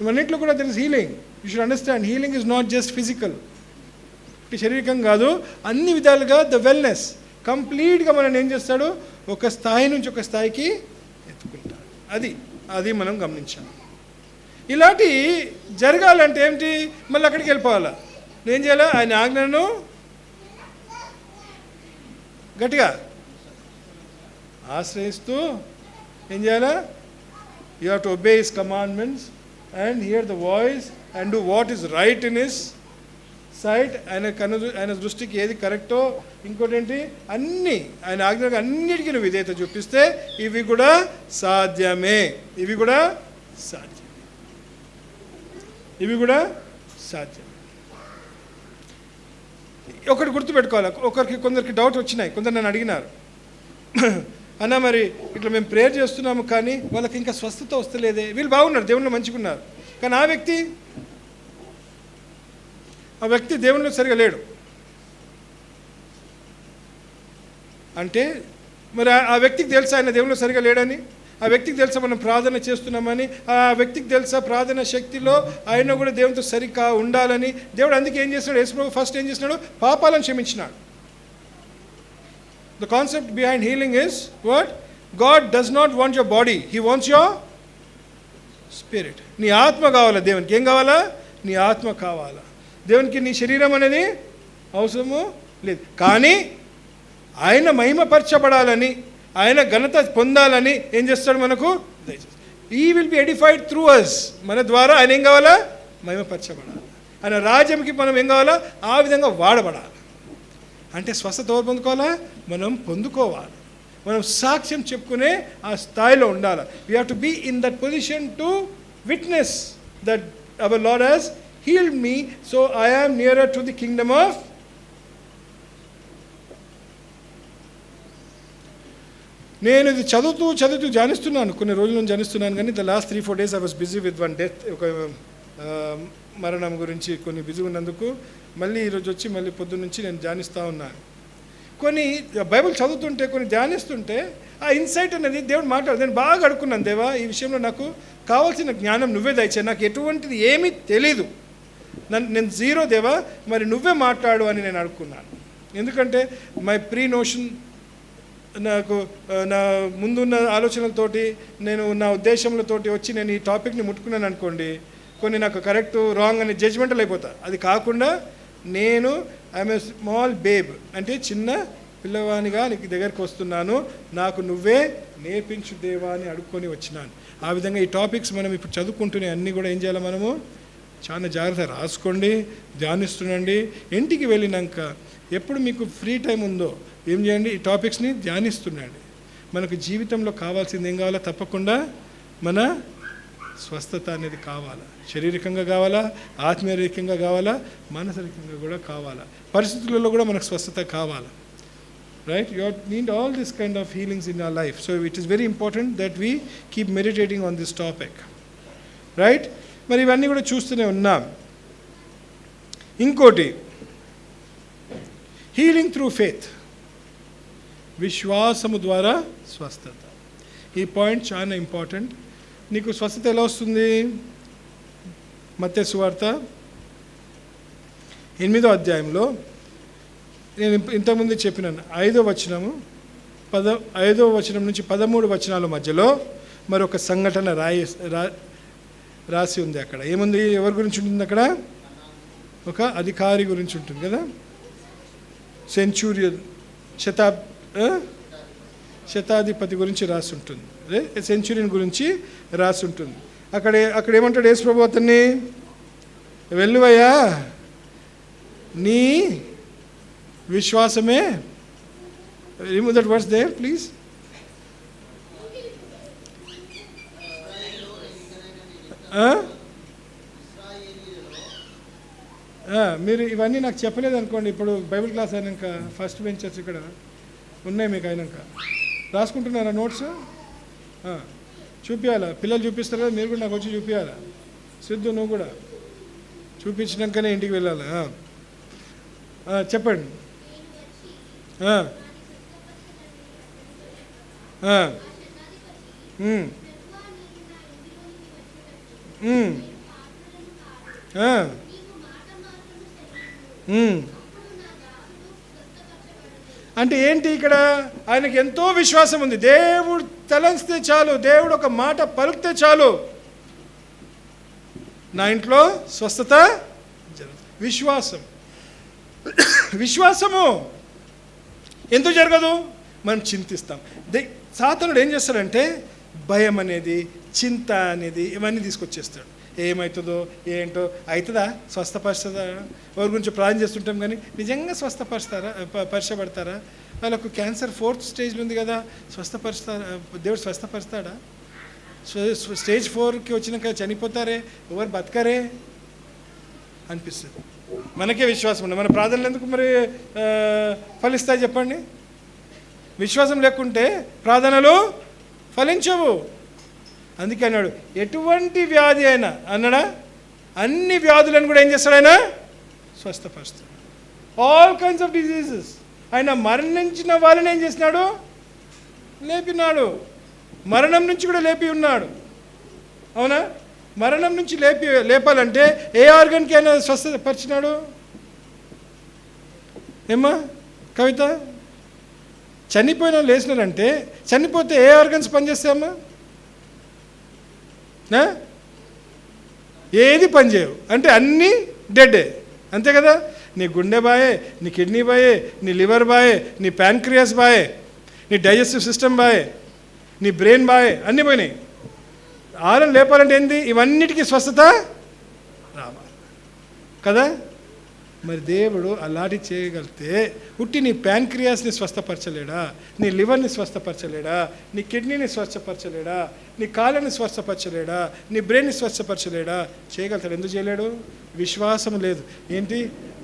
ఇవన్నింటిలో కూడా there is healing. You should understand, healing is not just physical. శారీరకం కాదు, అన్ని విధాలుగా ద వెల్నెస్ కంప్లీట్గా మనం ఏం చేస్తాడు? ఒక స్థాయి నుంచి ఒక స్థాయికి ఎత్తుకుంటాడు. అది మనం గమనించాలి. ఇలాంటి జరగాలంటే ఏమిటి? మళ్ళీ అక్కడికి వెళ్ళిపోవాలా. ఏం చేయాలా? ఆయన ఆజ్ఞను గట్టిగా ఆశ్రయిస్తూ ఏం చేయాలా? You have to obey his commandments and hear the voice and do what is right in his sight. ఆయన దృష్టికి ఏది కరెక్టో, ఇంకోటి ఏంటి, అన్నీ ఆయన ఆజ్ఞలకు అన్నిటికీ నువ్వు విధేయత చూపిస్తే ఇవి కూడా సాధ్యమే. ఇవి కూడా సాధ్యమే. ఒకటి గుర్తుపెట్టుకోవాలి. కొందరికి డౌట్ వచ్చినాయి. కొందరు నన్ను అడిగినారు, అన్న మరి ఇట్లా మేము ప్రేయర్ చేస్తున్నాము కానీ వాళ్ళకి ఇంకా స్వస్థత వస్తలేదే. వీళ్ళు బాగున్నారు, దేవుళ్ళు మంచిగా ఉన్నారు, కానీ ఆ వ్యక్తి దేవుళ్ళు సరిగా లేడు అంటే మరి ఆ వ్యక్తికి తెలుసా ఆయన దేవుళ్ళు సరిగా లేడని? ఆ వ్యక్తికి తెలుసా మనం ప్రార్థన చేస్తున్నామని? ఆ వ్యక్తికి తెలుసా ప్రార్థన శక్తిలో ఆయన కూడా దేవునితో సరిగ్గా ఉండాలని? దేవుడు అందుకే ఏం చేస్తున్నాడు? యేసుప్రభు ఫస్ట్ ఏం చేస్తున్నాడు? పాపాలను క్షమించినాడు. The concept behind healing is what? God does not want your body. He wants your spirit. నీ ఆత్మ కావాలా దేవునికి. ఏం కావాలా? నీ ఆత్మ కావాలా. దేవునికి నీ శరీరం అనేది అవసరము లేదు. కానీ ఆయన మహిమపరచబడాలని, ఆయన ఘనత పొందాలని ఏం చేస్తాడు మనకు? He will be edified through us. మన ద్వారా ఆయన ఏం కావాలా? మహిమపరచబడాలి. ఆయన రాజ్యంకి మనం ఏం కావాలా? ఆ విధంగా వాడబడాలి. అంటే స్వస్థత ఎవరు పొందుకోవాలా? మనం పొందుకోవాలి. మనం సాక్ష్యం చెప్పుకునే ఆ స్థాయిలో ఉండాలి. We have to be in that position to witness that our lord has healed me, so I am nearer to the kingdom of. నేను ఇది చదువుతూ ధ్యానిస్తున్నాను. కొన్ని రోజుల నుంచి ధ్యానిస్తున్నాను, కానీ the last 3-4 days I was busy with one death. ఒక మరణం గురించి కొన్ని బిజీ ఉన్నందుకు మళ్ళీ ఈరోజు వచ్చి మళ్ళీ పొద్దున్న నుంచి నేను ధ్యానిస్తూ ఉన్నాను. కొన్ని బైబిల్ చదువుతుంటే, కొన్ని ధ్యానిస్తుంటే ఆ ఇన్సైట్ అనేది దేవుడు మాట్లాడు. నేను బాగా అడుక్కున్నాను, దేవా ఈ విషయంలో నాకు కావాల్సిన జ్ఞానం నువ్వే దయచే, నాకు ఎటువంటిది ఏమీ తెలీదు, నేను జీరో దేవా, మరి నువ్వే మాట్లాడు అని నేను అడుక్కున్నాను. ఎందుకంటే మై ప్రీ నోషన్, నాకు నా ముందున్న ఆలోచనలతోటి, నేను నా ఉద్దేశంలతోటి వచ్చి నేను ఈ టాపిక్ని ముట్టుకున్నాను అనుకోండి, కొన్ని నాకు కరెక్ట్ రాంగ్ అని జడ్జ్మెంటల్ అయిపోతా. అది కాకుండా నేను ఐఎమ్ ఏ స్మాల్ బేబ్, అంటే చిన్న పిల్లవానిగా నీకు దగ్గరికి వస్తున్నాను, నాకు నువ్వే నేర్పించు దేవా అని అడుక్కొని వచ్చినాను. ఆ విధంగా ఈ టాపిక్స్ మనం ఇప్పుడు చదువుకుంటూనే అన్నీ కూడా ఏం చేయాలి? మనము చాలా జాగ్రత్త రాసుకోండి, ధ్యానిస్తుండండి. ఇంటికి వెళ్ళినాక ఎప్పుడు మీకు ఫ్రీ టైం ఉందో ఏం చేయండి? ఈ టాపిక్స్ని ధ్యానిస్తుండండి. మనకు జీవితంలో కావాల్సింది ఏం కావాలా? తప్పకుండా మన స్వస్థత అనేది కావాలా. శారీరకంగా కావాలా, ఆత్మీయరీకంగా కావాలా, మానసికంగా కూడా కావాలా. పరిస్థితులలో కూడా మనకు స్వస్థత కావాలా. Right? You need all this kind of healings in our life. So it is very important that we keep meditating on this topic. Right? మరి ఇవన్నీ కూడా చూస్తూనే ఉన్నాం. ఇంకోటి, హీలింగ్ త్రూ ఫెయిత్, విశ్వాసము ద్వారా స్వస్థత. ఈ పాయింట్ చాలా ఇంపార్టెంట్. నీకు స్వస్థత ఎలా వస్తుంది? మత్తయి సువార్త 8వ అధ్యాయంలో నేను ఇంతకుముందు చెప్పినాను, 5వ వచనము 5వ వచనం నుంచి 13 వచనాల మధ్యలో మరొక సంఘటన రాసి ఉంది. అక్కడ ఏముంది? ఎవరి గురించి ఉంటుంది అక్కడ? ఒక అధికారి గురించి ఉంటుంది కదా, సెంచురియన్, శతాధిపతి గురించి రాసి ఉంటుంది. అదే సెంచురియన్ గురించి రాసి ఉంటుంది. అక్కడ ఏమంటాడు యేసు ప్రభు అతన్ని? వెళ్ళువయ్యా, నీ విశ్వాసమే. Remove that words there please. మీరు ఇవన్నీ నాకు చెప్పలేదు అనుకోండి, ఇప్పుడు బైబిల్ క్లాస్ అయినాక ఫస్ట్ బెంచెస్ ఇక్కడ ఉన్నాయి మీకు అయినాక రాసుకుంటున్నారా నోట్స్? చూపించాలా? పిల్లలు చూపిస్తారు కదా, మీరు కూడా నాకు వచ్చి చూపించాలా? సిద్ధు నువ్వు కూడా చూపించినాకనే ఇంటికి వెళ్ళాలా? చెప్పండి. అంటే ఏంటి ఇక్కడ? ఆయనకి ఎంతో విశ్వాసం ఉంది. దేవుడు తలంస్తే చాలు, దేవుడు ఒక మాట పలుకుతే చాలు, నా ఇంట్లో స్వస్థత జరుగుతుంది. విశ్వాసం, విశ్వాసము ఎందుకు జరగదు? మనం చింతిస్తాం. సాతానుడు ఏం చేస్తాడంటే భయం అనేది, చింత అనేది ఇవన్నీ తీసుకొచ్చేస్తాడు. ఏమవుతుందో ఏంటో, అవుతుందా, స్వస్థపరుస్తుందా? వారి గురించి ప్రార్థన చేస్తుంటాం కానీ నిజంగా పరచబడతారా? వాళ్ళకు క్యాన్సర్ 4th స్టేజ్లో ఉంది కదా, దేవుడు స్వస్థపరుస్తాడా? స్టేజ్ 4కి వచ్చినాక చనిపోతారే, ఎవరు బతకరే అనిపిస్తుంది. మనకే విశ్వాసం ఉంది, మన ప్రార్థనలు ఎందుకు మరి ఫలిస్తాయి చెప్పండి? విశ్వాసం లేకుంటే ప్రార్థనలు ఫలించవు. అందుకే అన్నాడు, ఎటువంటి వ్యాధి అయినా అన్నాడా, అన్ని వ్యాధులను కూడా ఏం చేస్తాడు ఆయన? స్వస్థపరుస్తాడు. All kinds of diseases. ఆయన మరణించిన వాళ్ళని ఏం చేసినాడు? లేపినాడు. మరణం నుంచి కూడా లేపి ఉన్నాడు. అవునా? మరణం నుంచి లేపాలంటే ఏ ఆర్గన్కి అయినా స్వస్థపరిచినాడు? ఏమ్మా కవిత? చనిపోయిన లేచినారంటే, చనిపోతే ఏ ఆర్గన్స్ పనిచేస్తాయమ్మా? ఏది పనిచేయవు, అంటే అన్నీ డెడ్డే, అంతే కదా? నీ గుండె బాయే, నీ కిడ్నీ బాయే, నీ లివర్ బాయే, నీ ప్యాన్క్రియాస్ బాయే, నీ డైజెస్టివ్ సిస్టమ్ బాయే, నీ బ్రెయిన్ బాయే, అన్నీ పోయినాయి. ఆరం లేపాలంటే ఏంది? ఇవన్నిటికీ స్వస్థత రావాలి కదా. మరి దేవుడు అలాంటి చేయగలిగితే ఉట్టి నీ ప్యాన్క్రియాస్ని స్వస్థపరచలేడా? నీ లివర్ని స్వస్థపరచలేడా? నీ కిడ్నీని స్వస్థపరచలేడా? నీ కాళ్ళని స్వస్థపరచలేడా? నీ బ్రెయిన్ని స్వస్థపరచలేడా? చేయగలుగుతాడు. ఎందుకు చేయలేడు? విశ్వాసం లేదు. ఏంటి?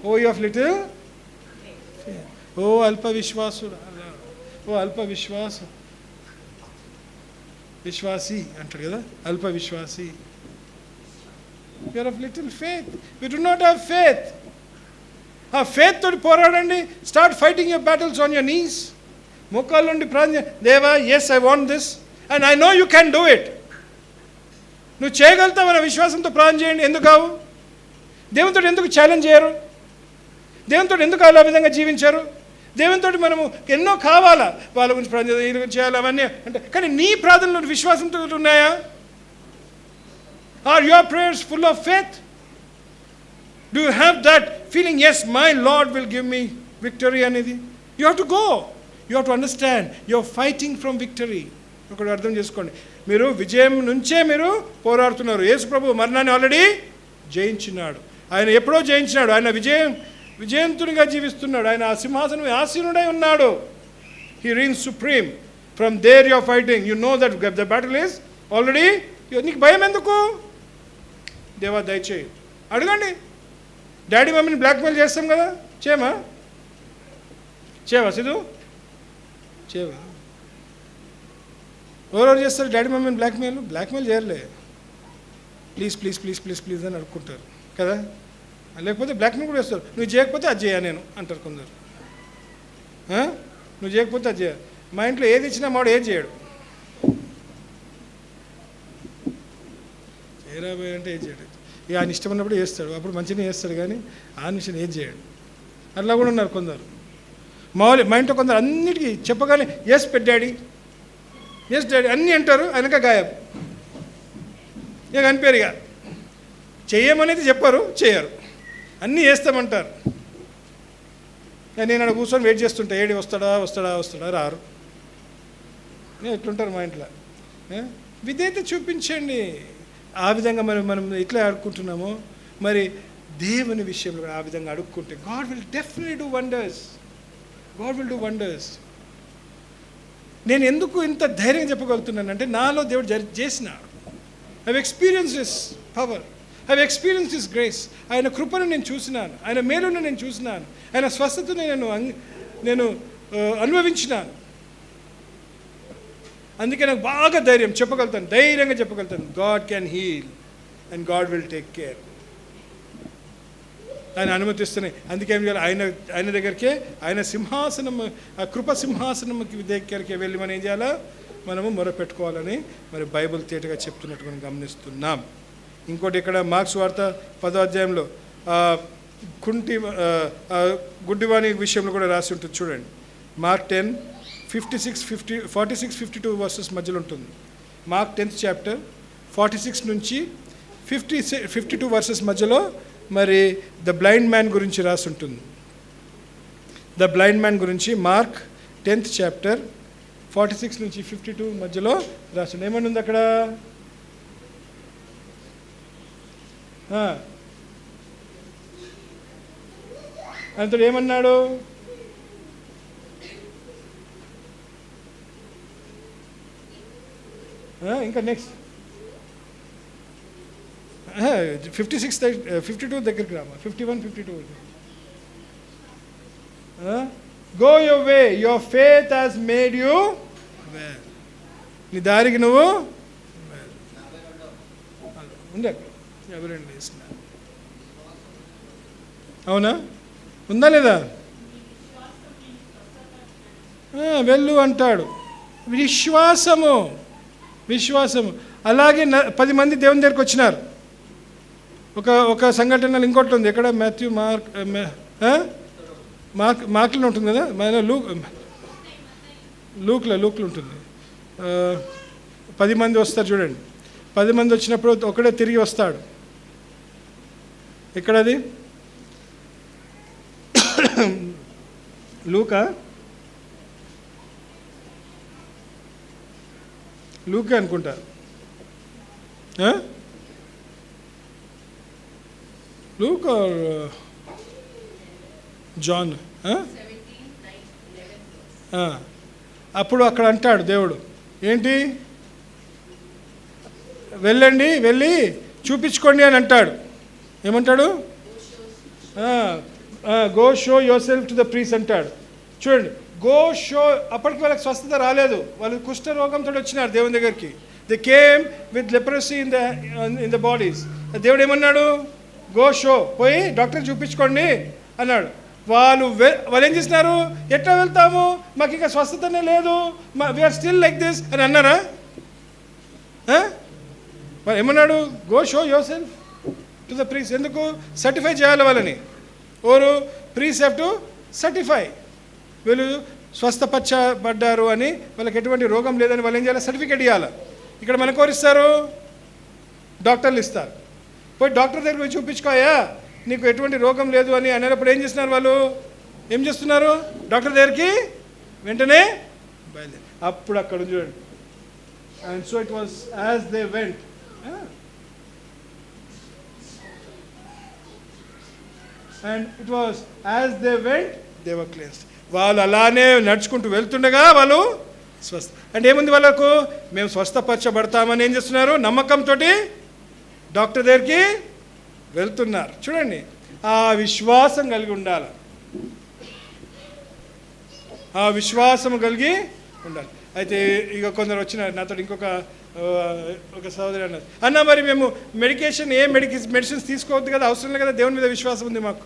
ఓ ఆఫ్ లిటిల్, ఓ అల్ప విశ్వాసుడు, ఓ అల్ప విశ్వాసం, విశ్వాసి అంటాడు కదా, అల్ప విశ్వాసి. You are of little faith, we do not have faith. ఆ ఫేత్ తోటి పోరాడండి. Start fighting your battles on your knees. మోకాళ్ళ నుండి ప్రార్థన, దేవా yes I want this and I know you can do it. నువ్వు చేయగలుగుతావు అనే విశ్వాసంతో ప్రార్థన చేయండి. ఎందుకు కావు? దేవునితో ఎందుకు ఛాలెంజ్ చేయరు? దేవునితో ఎందుకు అలా విధంగా జీవించారు? దేవునితో మనము ఎన్నో కావాలా, వాళ్ళ గురించి ప్రార్థన వీళ్ళ గురించి చేయాలి అవన్నీ అంటే, కానీ నీ ప్రార్థనలు విశ్వాసంతో ఉన్నాయా? Are your prayers full of faith? Do you have that feeling, yes, my Lord will give me victory అనేది? You have to go. You have to understand. You are fighting from victory. ఒకటి అర్థం చేసుకోండి, మీరు విజయం నుంచే మీరు పోరాడుతున్నారు. యేసు ప్రభు మరణాన్ని ఆల్రెడీ జయించినాడు. ఆయన ఎప్పుడో జయించినాడు. ఆయన విజయంతునిగా జీవిస్తున్నాడు. ఆయన ఆ సింహాసనం ఆసీనుడై ఉన్నాడు. He reigns supreme. From there you are fighting. You know that the battle is already. నీకు భయం ఎందుకు? దేవా దయచేయి, అడగండి. డాడీ మమ్మీని బ్లాక్మెయిల్ చేస్తాం కదా, చేయమా? సిద్ధు చేయవా? ఎవరెవరు చేస్తారు డాడీ మమ్మీని బ్లాక్మెయిల్ చేయరులే. Please please please please please అని అడుక్కుంటారు కదా. లేకపోతే బ్లాక్మెయిల్ కూడా చేస్తారు. నువ్వు చేయకపోతే అది చేయ నేను అంటారు కొందరు. నువ్వు చేయకపోతే అది చేయ. మా ఇంట్లో ఏది ఇచ్చినా మాడు ఏది చేయడు. చేయరాబోయే అంటే ఏది చేయడు. ఇక ఆయన ఇష్టం ఉన్నప్పుడు చేస్తాడు, అప్పుడు మంచిగా చేస్తాడు, కానీ ఆ విషయం ఏది చేయడు. అట్లా కూడా ఉన్నారు కొందరు. మా ఇంట్లో కొందరు అన్నిటికీ చెప్పగానే ఎస్ డాడీ, ఎస్ డాడీ అన్నీ అంటారు, వెనక గాయబ్. ఇక అనిపారు. ఇక చెయ్యమనేది చెప్పరు, చేయరు, అన్నీ చేస్తామంటారు. నేను అక్కడ కూర్చొని వెయిట్ చేస్తుంటా, ఏడి వస్తాడా రారు. ఎట్లుంటారు మా ఇంట్లో. విధేయత చూపించండి. ఆ విధంగా మనం ఎట్లా అడుక్కుంటున్నామో మరి దేవుని విషయంలో ఆ విధంగా అడుక్కుంటే God will definitely do wonders. God will do wonders. నేను ఎందుకు ఇంత ధైర్యంగా చెప్పగలుగుతున్నానంటే నాలో దేవుడు చేసినాడు. I have experienced his power, I have experienced his grace. ఆయన కృపను నేను చూసినాను, ఆయన మేలును నేను చూసినాను, ఆయన స్వస్థతను నేను అనుభవించినాను. అందుకే నాకు బాగా ధైర్యంగా చెప్పగలుగుతాను God can heal and God will take care. ఆయన అనుమతిస్తున్నాయి. అందుకే ఆయన దగ్గరికే, ఆయన సింహాసనం, ఆ కృప సింహాసనంకి దగ్గరికి వెళ్ళి మనం ఏం చేయాలా, మనము మొరపెట్టుకోవాలని మరి బైబిల్ తేటగా చెప్తున్నట్టు మనం గమనిస్తున్నాం. ఇంకోటి ఇక్కడ మార్క్స్ వార్త 10వ అధ్యాయంలో గుడ్డివాని విషయంలో కూడా రాసి ఉంటుంది చూడండి. మార్క్ 10, 46-52 వర్సెస్ మధ్యలో ఉంటుంది. మార్క్ 10th చాప్టర్ 46 నుంచి 52 వర్సెస్ మధ్యలో మరి ద బ్లైండ్ మ్యాన్ గురించి రాసి ఉంటుంది. ద బ్లైండ్ మ్యాన్ గురించి మార్క్ 10th చాప్టర్ 46 నుంచి 52 మధ్యలో రాసి ఏమని ఉంది అక్కడ? అంతడు ఏమన్నాడు? ఇంకా నెక్స్ట్ 52 దగ్గరికి Rama, 51-52. Go your way, your faith has made you well. నీ దారికి నువ్వు ఉండే 52 వేసిన. అవునా? ఉందా లేదా? వెళ్ళు అంటాడు. విశ్వాసము. అలాగే 10 మంది దేవుని దగ్గరికి వచ్చినారు. ఒక సంఘటనలు ఇంకోటి ఉంది. ఎక్కడ? మాథ్యూ, మార్క్లో ఉంటుంది కదా, లూక్లో ఉంటుంది. 10 మంది వస్తారు చూడండి. 10 మంది వచ్చినప్పుడు ఒకడే తిరిగి వస్తాడు. ఎక్కడది? లూకే అనుకుంటా. Luke or John? అప్పుడు అక్కడ అంటాడు దేవుడు, ఏంటి? వెళ్ళి చూపించుకోండి అని అంటాడు. ఏమంటాడు? Go show your self to the priest అంటాడు. చూడండి, గో షో. అప్పటికి వాళ్ళకి స్వస్థత రాలేదు. వాళ్ళు కుష్ఠ రోగంతో వచ్చినారు దేవుని దగ్గరికి. They came with leprosy in the bodies. దేవుడు ఏమన్నాడు? గో షో, పోయి డాక్టర్ చూపించుకోండి అన్నాడు. వాళ్ళు ఏం చేసినారు? ఎట్లా వెళ్తాము, మాకు ఇంకా స్వస్థతనే లేదు, వీఆర్ స్టిల్ లైక్ దిస్ అని అన్నారా? వాళ్ళు ఏమన్నాడు? Go show your self to the priest. ఎందుకు? సర్టిఫై చేయాలి వాళ్ళని. ఓరు ప్రీస్ట్ హ్యావ్ టు సర్టిఫై. వీళ్ళు స్వస్థపరచబడ్డారు అని, వాళ్ళకి ఎటువంటి రోగం లేదని వాళ్ళు ఏం చేయాలి? సర్టిఫికేట్ ఇవ్వాలి. ఇక్కడ మనకు ఎవరిస్తారు? డాక్టర్లు ఇస్తారు. పోయి డాక్టర్ దగ్గర పోయి చూపించుకోయా, నీకు ఎటువంటి రోగం లేదు అని అనేటప్పుడు ఏం చేస్తున్నారు వాళ్ళు? ఏం చేస్తున్నారు? డాక్టర్ దగ్గరికి వెంటనే బయలుదేరి. అప్పుడు అక్కడ చూడండి. And so it was as they went. And it was as they went they were cleansed. వాళ్ళు అలానే నడుచుకుంటూ వెళ్తుండగా వాళ్ళు స్వస్థ. అంటే ఏముంది వాళ్ళకు? మేము స్వస్థపరచబడతామని ఏం చేస్తున్నారు? నమ్మకంతో డాక్టర్ దగ్గరికి వెళ్తున్నారు. చూడండి, ఆ విశ్వాసం కలిగి ఉండాలి. అయితే ఇక కొందరు వచ్చినారు నాతో. ఒక సహోదరి అన్నారు, అన్న మరి మేము మెడిసిన్స్ తీసుకోవద్దు కదా, అవసరం లేదు కదా, దేవుని మీద విశ్వాసం ఉంది మాకు.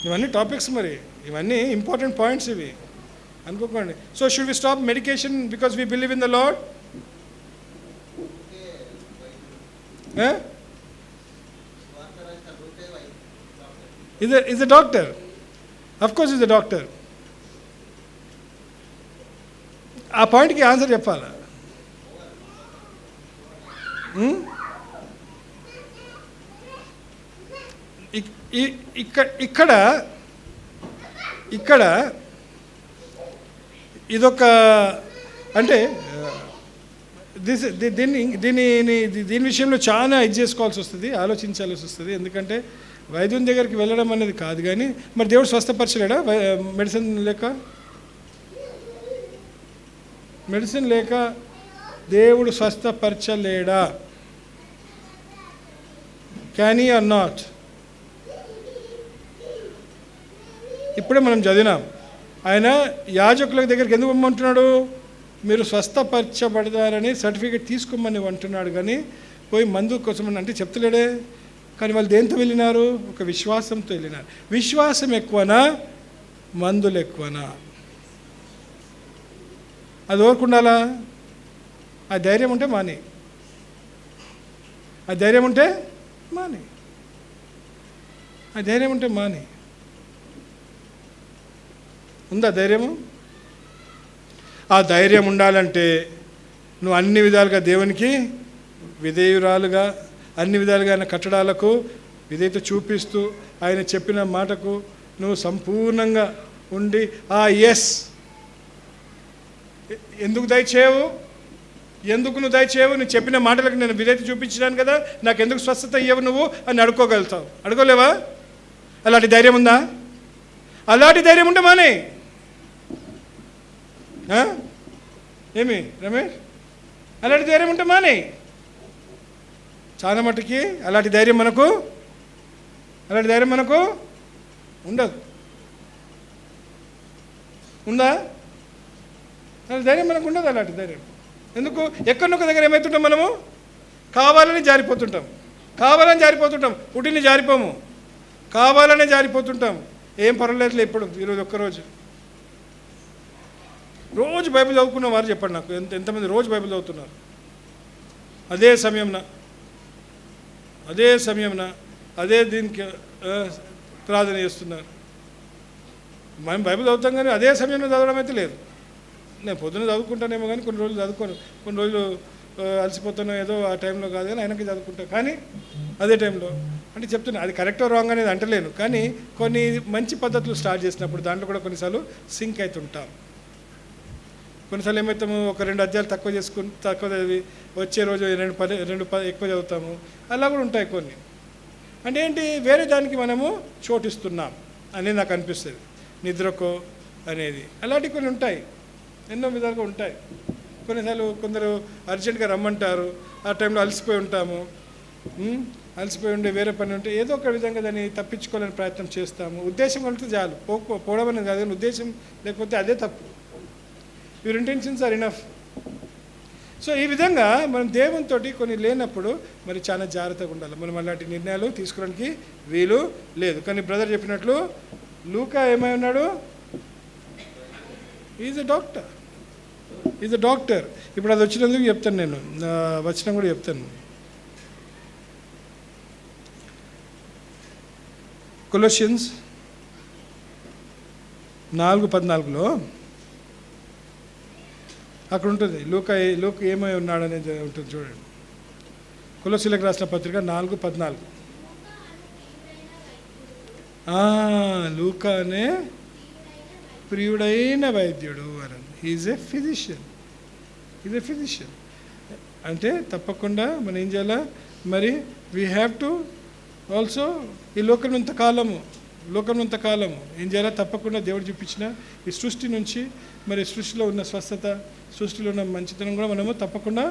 ఇవన్నీ టాపిక్స్, మరి ఇవన్నీ ఇంపార్టెంట్ పాయింట్స్ ఇవి అనుకోకండి. So should we stop medication because we believe in the lord? Is a doctor. Of course is a doctor. ఆ పాయింట్కి ఆన్సర్ చెప్పాలా? ఇక్కడ ఇదొక అంటే దీని విషయంలో చాలా ఇది చేసుకోవాల్సి వస్తుంది, ఆలోచించాల్సి వస్తుంది. ఎందుకంటే వైద్యుని దగ్గరికి వెళ్ళడం అనేది కాదు, కానీ మరి దేవుడు స్వస్థపరచలేడా? మెడిసిన్ లేక దేవుడు స్వస్థపరచలేడా? Can he or not? ఇప్పుడే మనం చదివినాం, ఆయన యాజకుల దగ్గరికి ఎందుకు పంపమంటున్నాడు? మీరు స్వస్థపరచబడతారని సర్టిఫికేట్ తీసుకోమని అంటున్నాడు, కానీ పోయి మందు కోసం అంటే చెప్తలేడే. కానీ వాళ్ళు దేంతో వెళ్ళినారు? ఒక విశ్వాసంతో వెళ్ళినారు. విశ్వాసం ఎక్కువనా, మందులు ఎక్కువనా? అది ఓర్కుండాలా. ఆ ధైర్యం ఉంటే మాని, ఆ ధైర్యం ఉంటే మానే. ఆ ధైర్యం ఉంటే మానే. ఉందా ధైర్యము? ఆ ధైర్యం ఉండాలంటే నువ్వు అన్ని విధాలుగా దేవునికి విధేయురాలుగా, అన్ని విధాలుగా ఆయన కట్టడాలకు విధేయత చూపిస్తూ, ఆయన చెప్పిన మాటకు నువ్వు సంపూర్ణంగా ఉండి, ఎస్, ఎందుకు దయచేయవు, ఎందుకు నువ్వు దయచేయవు, నువ్వు చెప్పిన మాటలకు నేను విధేయత చూపించినాను కదా, నాకు ఎందుకు స్వస్థత ఇవ్వవు నువ్వు అని అడుక్కోగలుగుతావు. అడుకోలేవా? అలాంటి ధైర్యం ఉందా? అలాంటి ధైర్యం ఉంటే మానే. ఏమి రమేష్, అలాంటి ధైర్యం ఉంటే మానే. చాలా మటుకి అలాంటి ధైర్యం మనకు ఉండదు. ఉందా? అలాంటి ధైర్యం మనకు ఉండదు. అలాంటి ధైర్యం ఎందుకు? ఎక్కడొక్క దగ్గర ఏమవుతుంటాం, మనము కావాలని జారిపోతుంటాం, పుట్టిని జారిపోము, కావాలనే జారిపోతుంటాం. ఏం పర్వాలేదులే ఇప్పుడు ఈరోజు ఒక్కరోజు. రోజు బైబిల్ చదువుకున్న వారు చెప్పండి నాకు, ఎంతమంది రోజు బైబిల్ చదువుతున్నారు? అదే సమయంన అదే దీనికి ప్రార్థన చేస్తున్నారు. మనం బైబిల్ చదువుతాం కానీ అదే సమయంలో చదవడం అయితే లేదు. నేను పొద్దున్న చదువుకుంటానేమో కానీ కొన్ని రోజులు చదువుకోను, కొన్ని రోజులు అలసిపోతానో ఏదో ఆ టైంలో కాదు కానీ ఆయనకి చదువుకుంటా. కానీ అదే టైంలో అంటే చెప్తున్నా, అది కరెక్టో రాంగ్ అనేది అంటలేను, కానీ కొన్ని మంచి పద్ధతులు స్టార్ట్ చేసినప్పుడు దాంట్లో కూడా కొన్నిసార్లు సింక్ అవుతుంటాం. కొన్నిసార్లు ఏమవుతాము, ఒక 2 అధ్యాయాలు తక్కువ చదివి వచ్చే రోజు 2 ఎక్కువ చదువుతాము. అలా కూడా ఉంటాయి కొన్ని. అంటే ఏంటి, వేరే దానికి మనము చోటిస్తున్నాం అనేది నాకు అనిపిస్తుంది. నిద్రకో అనేది అలాంటివి కొన్ని ఉంటాయి, ఎన్నో విధాలుగా ఉంటాయి. కొన్నిసార్లు కొందరు అర్జెంటుగా రమ్మంటారు, ఆ టైంలో అలసిపోయి ఉంటాము, అలసిపోయి ఉండే వేరే పని ఉంటే ఏదో ఒక విధంగా దాన్ని తప్పించుకోవాలని ప్రయత్నం చేస్తాము. ఉద్దేశం కలిగితే చాలు, పోవడం అనేది కాదు, కానీ ఉద్దేశం లేకపోతే అదే తప్పు. Your intentions are enough. So ఈ విధంగా మనం దేవునితో కొన్ని లేనప్పుడు మరి చాలా జాగ్రత్తగా ఉండాలి. మనం అలాంటి నిర్ణయాలు తీసుకోవడానికి వీలు లేదు. కానీ బ్రదర్ చెప్పినట్లు లూకా ఏమై ఉన్నాడు, ఈజ్ ఎ డాక్టర్. ఇప్పుడు అది వచ్చినందుకు చెప్తాను, నేను వచనం కూడా చెప్తాను. కొలొసియన్స్ 4:14 అక్కడ ఉంటుంది, లూకా ఏమై ఉన్నాడు అనేది ఉంటుంది చూడండి. కొలొస్సీలకు రాసిన పత్రిక 4:14. లూకా అనే ప్రియుడైన వైద్యుడు అని. Is a physician. అంటే తప్పకుండా మనం ఏం చేయాలా, మరి వీ హ్యావ్ టు ఆల్సో ఈ లోకం ఇంతకాలము ఏం చేయాలా, తప్పకుండా దేవుడు చూపించిన ఈ సృష్టి నుంచి మరి సృష్టిలో ఉన్న స్వస్థత, సృష్టిలో ఉన్న మంచితనం కూడా మనము తప్పకుండా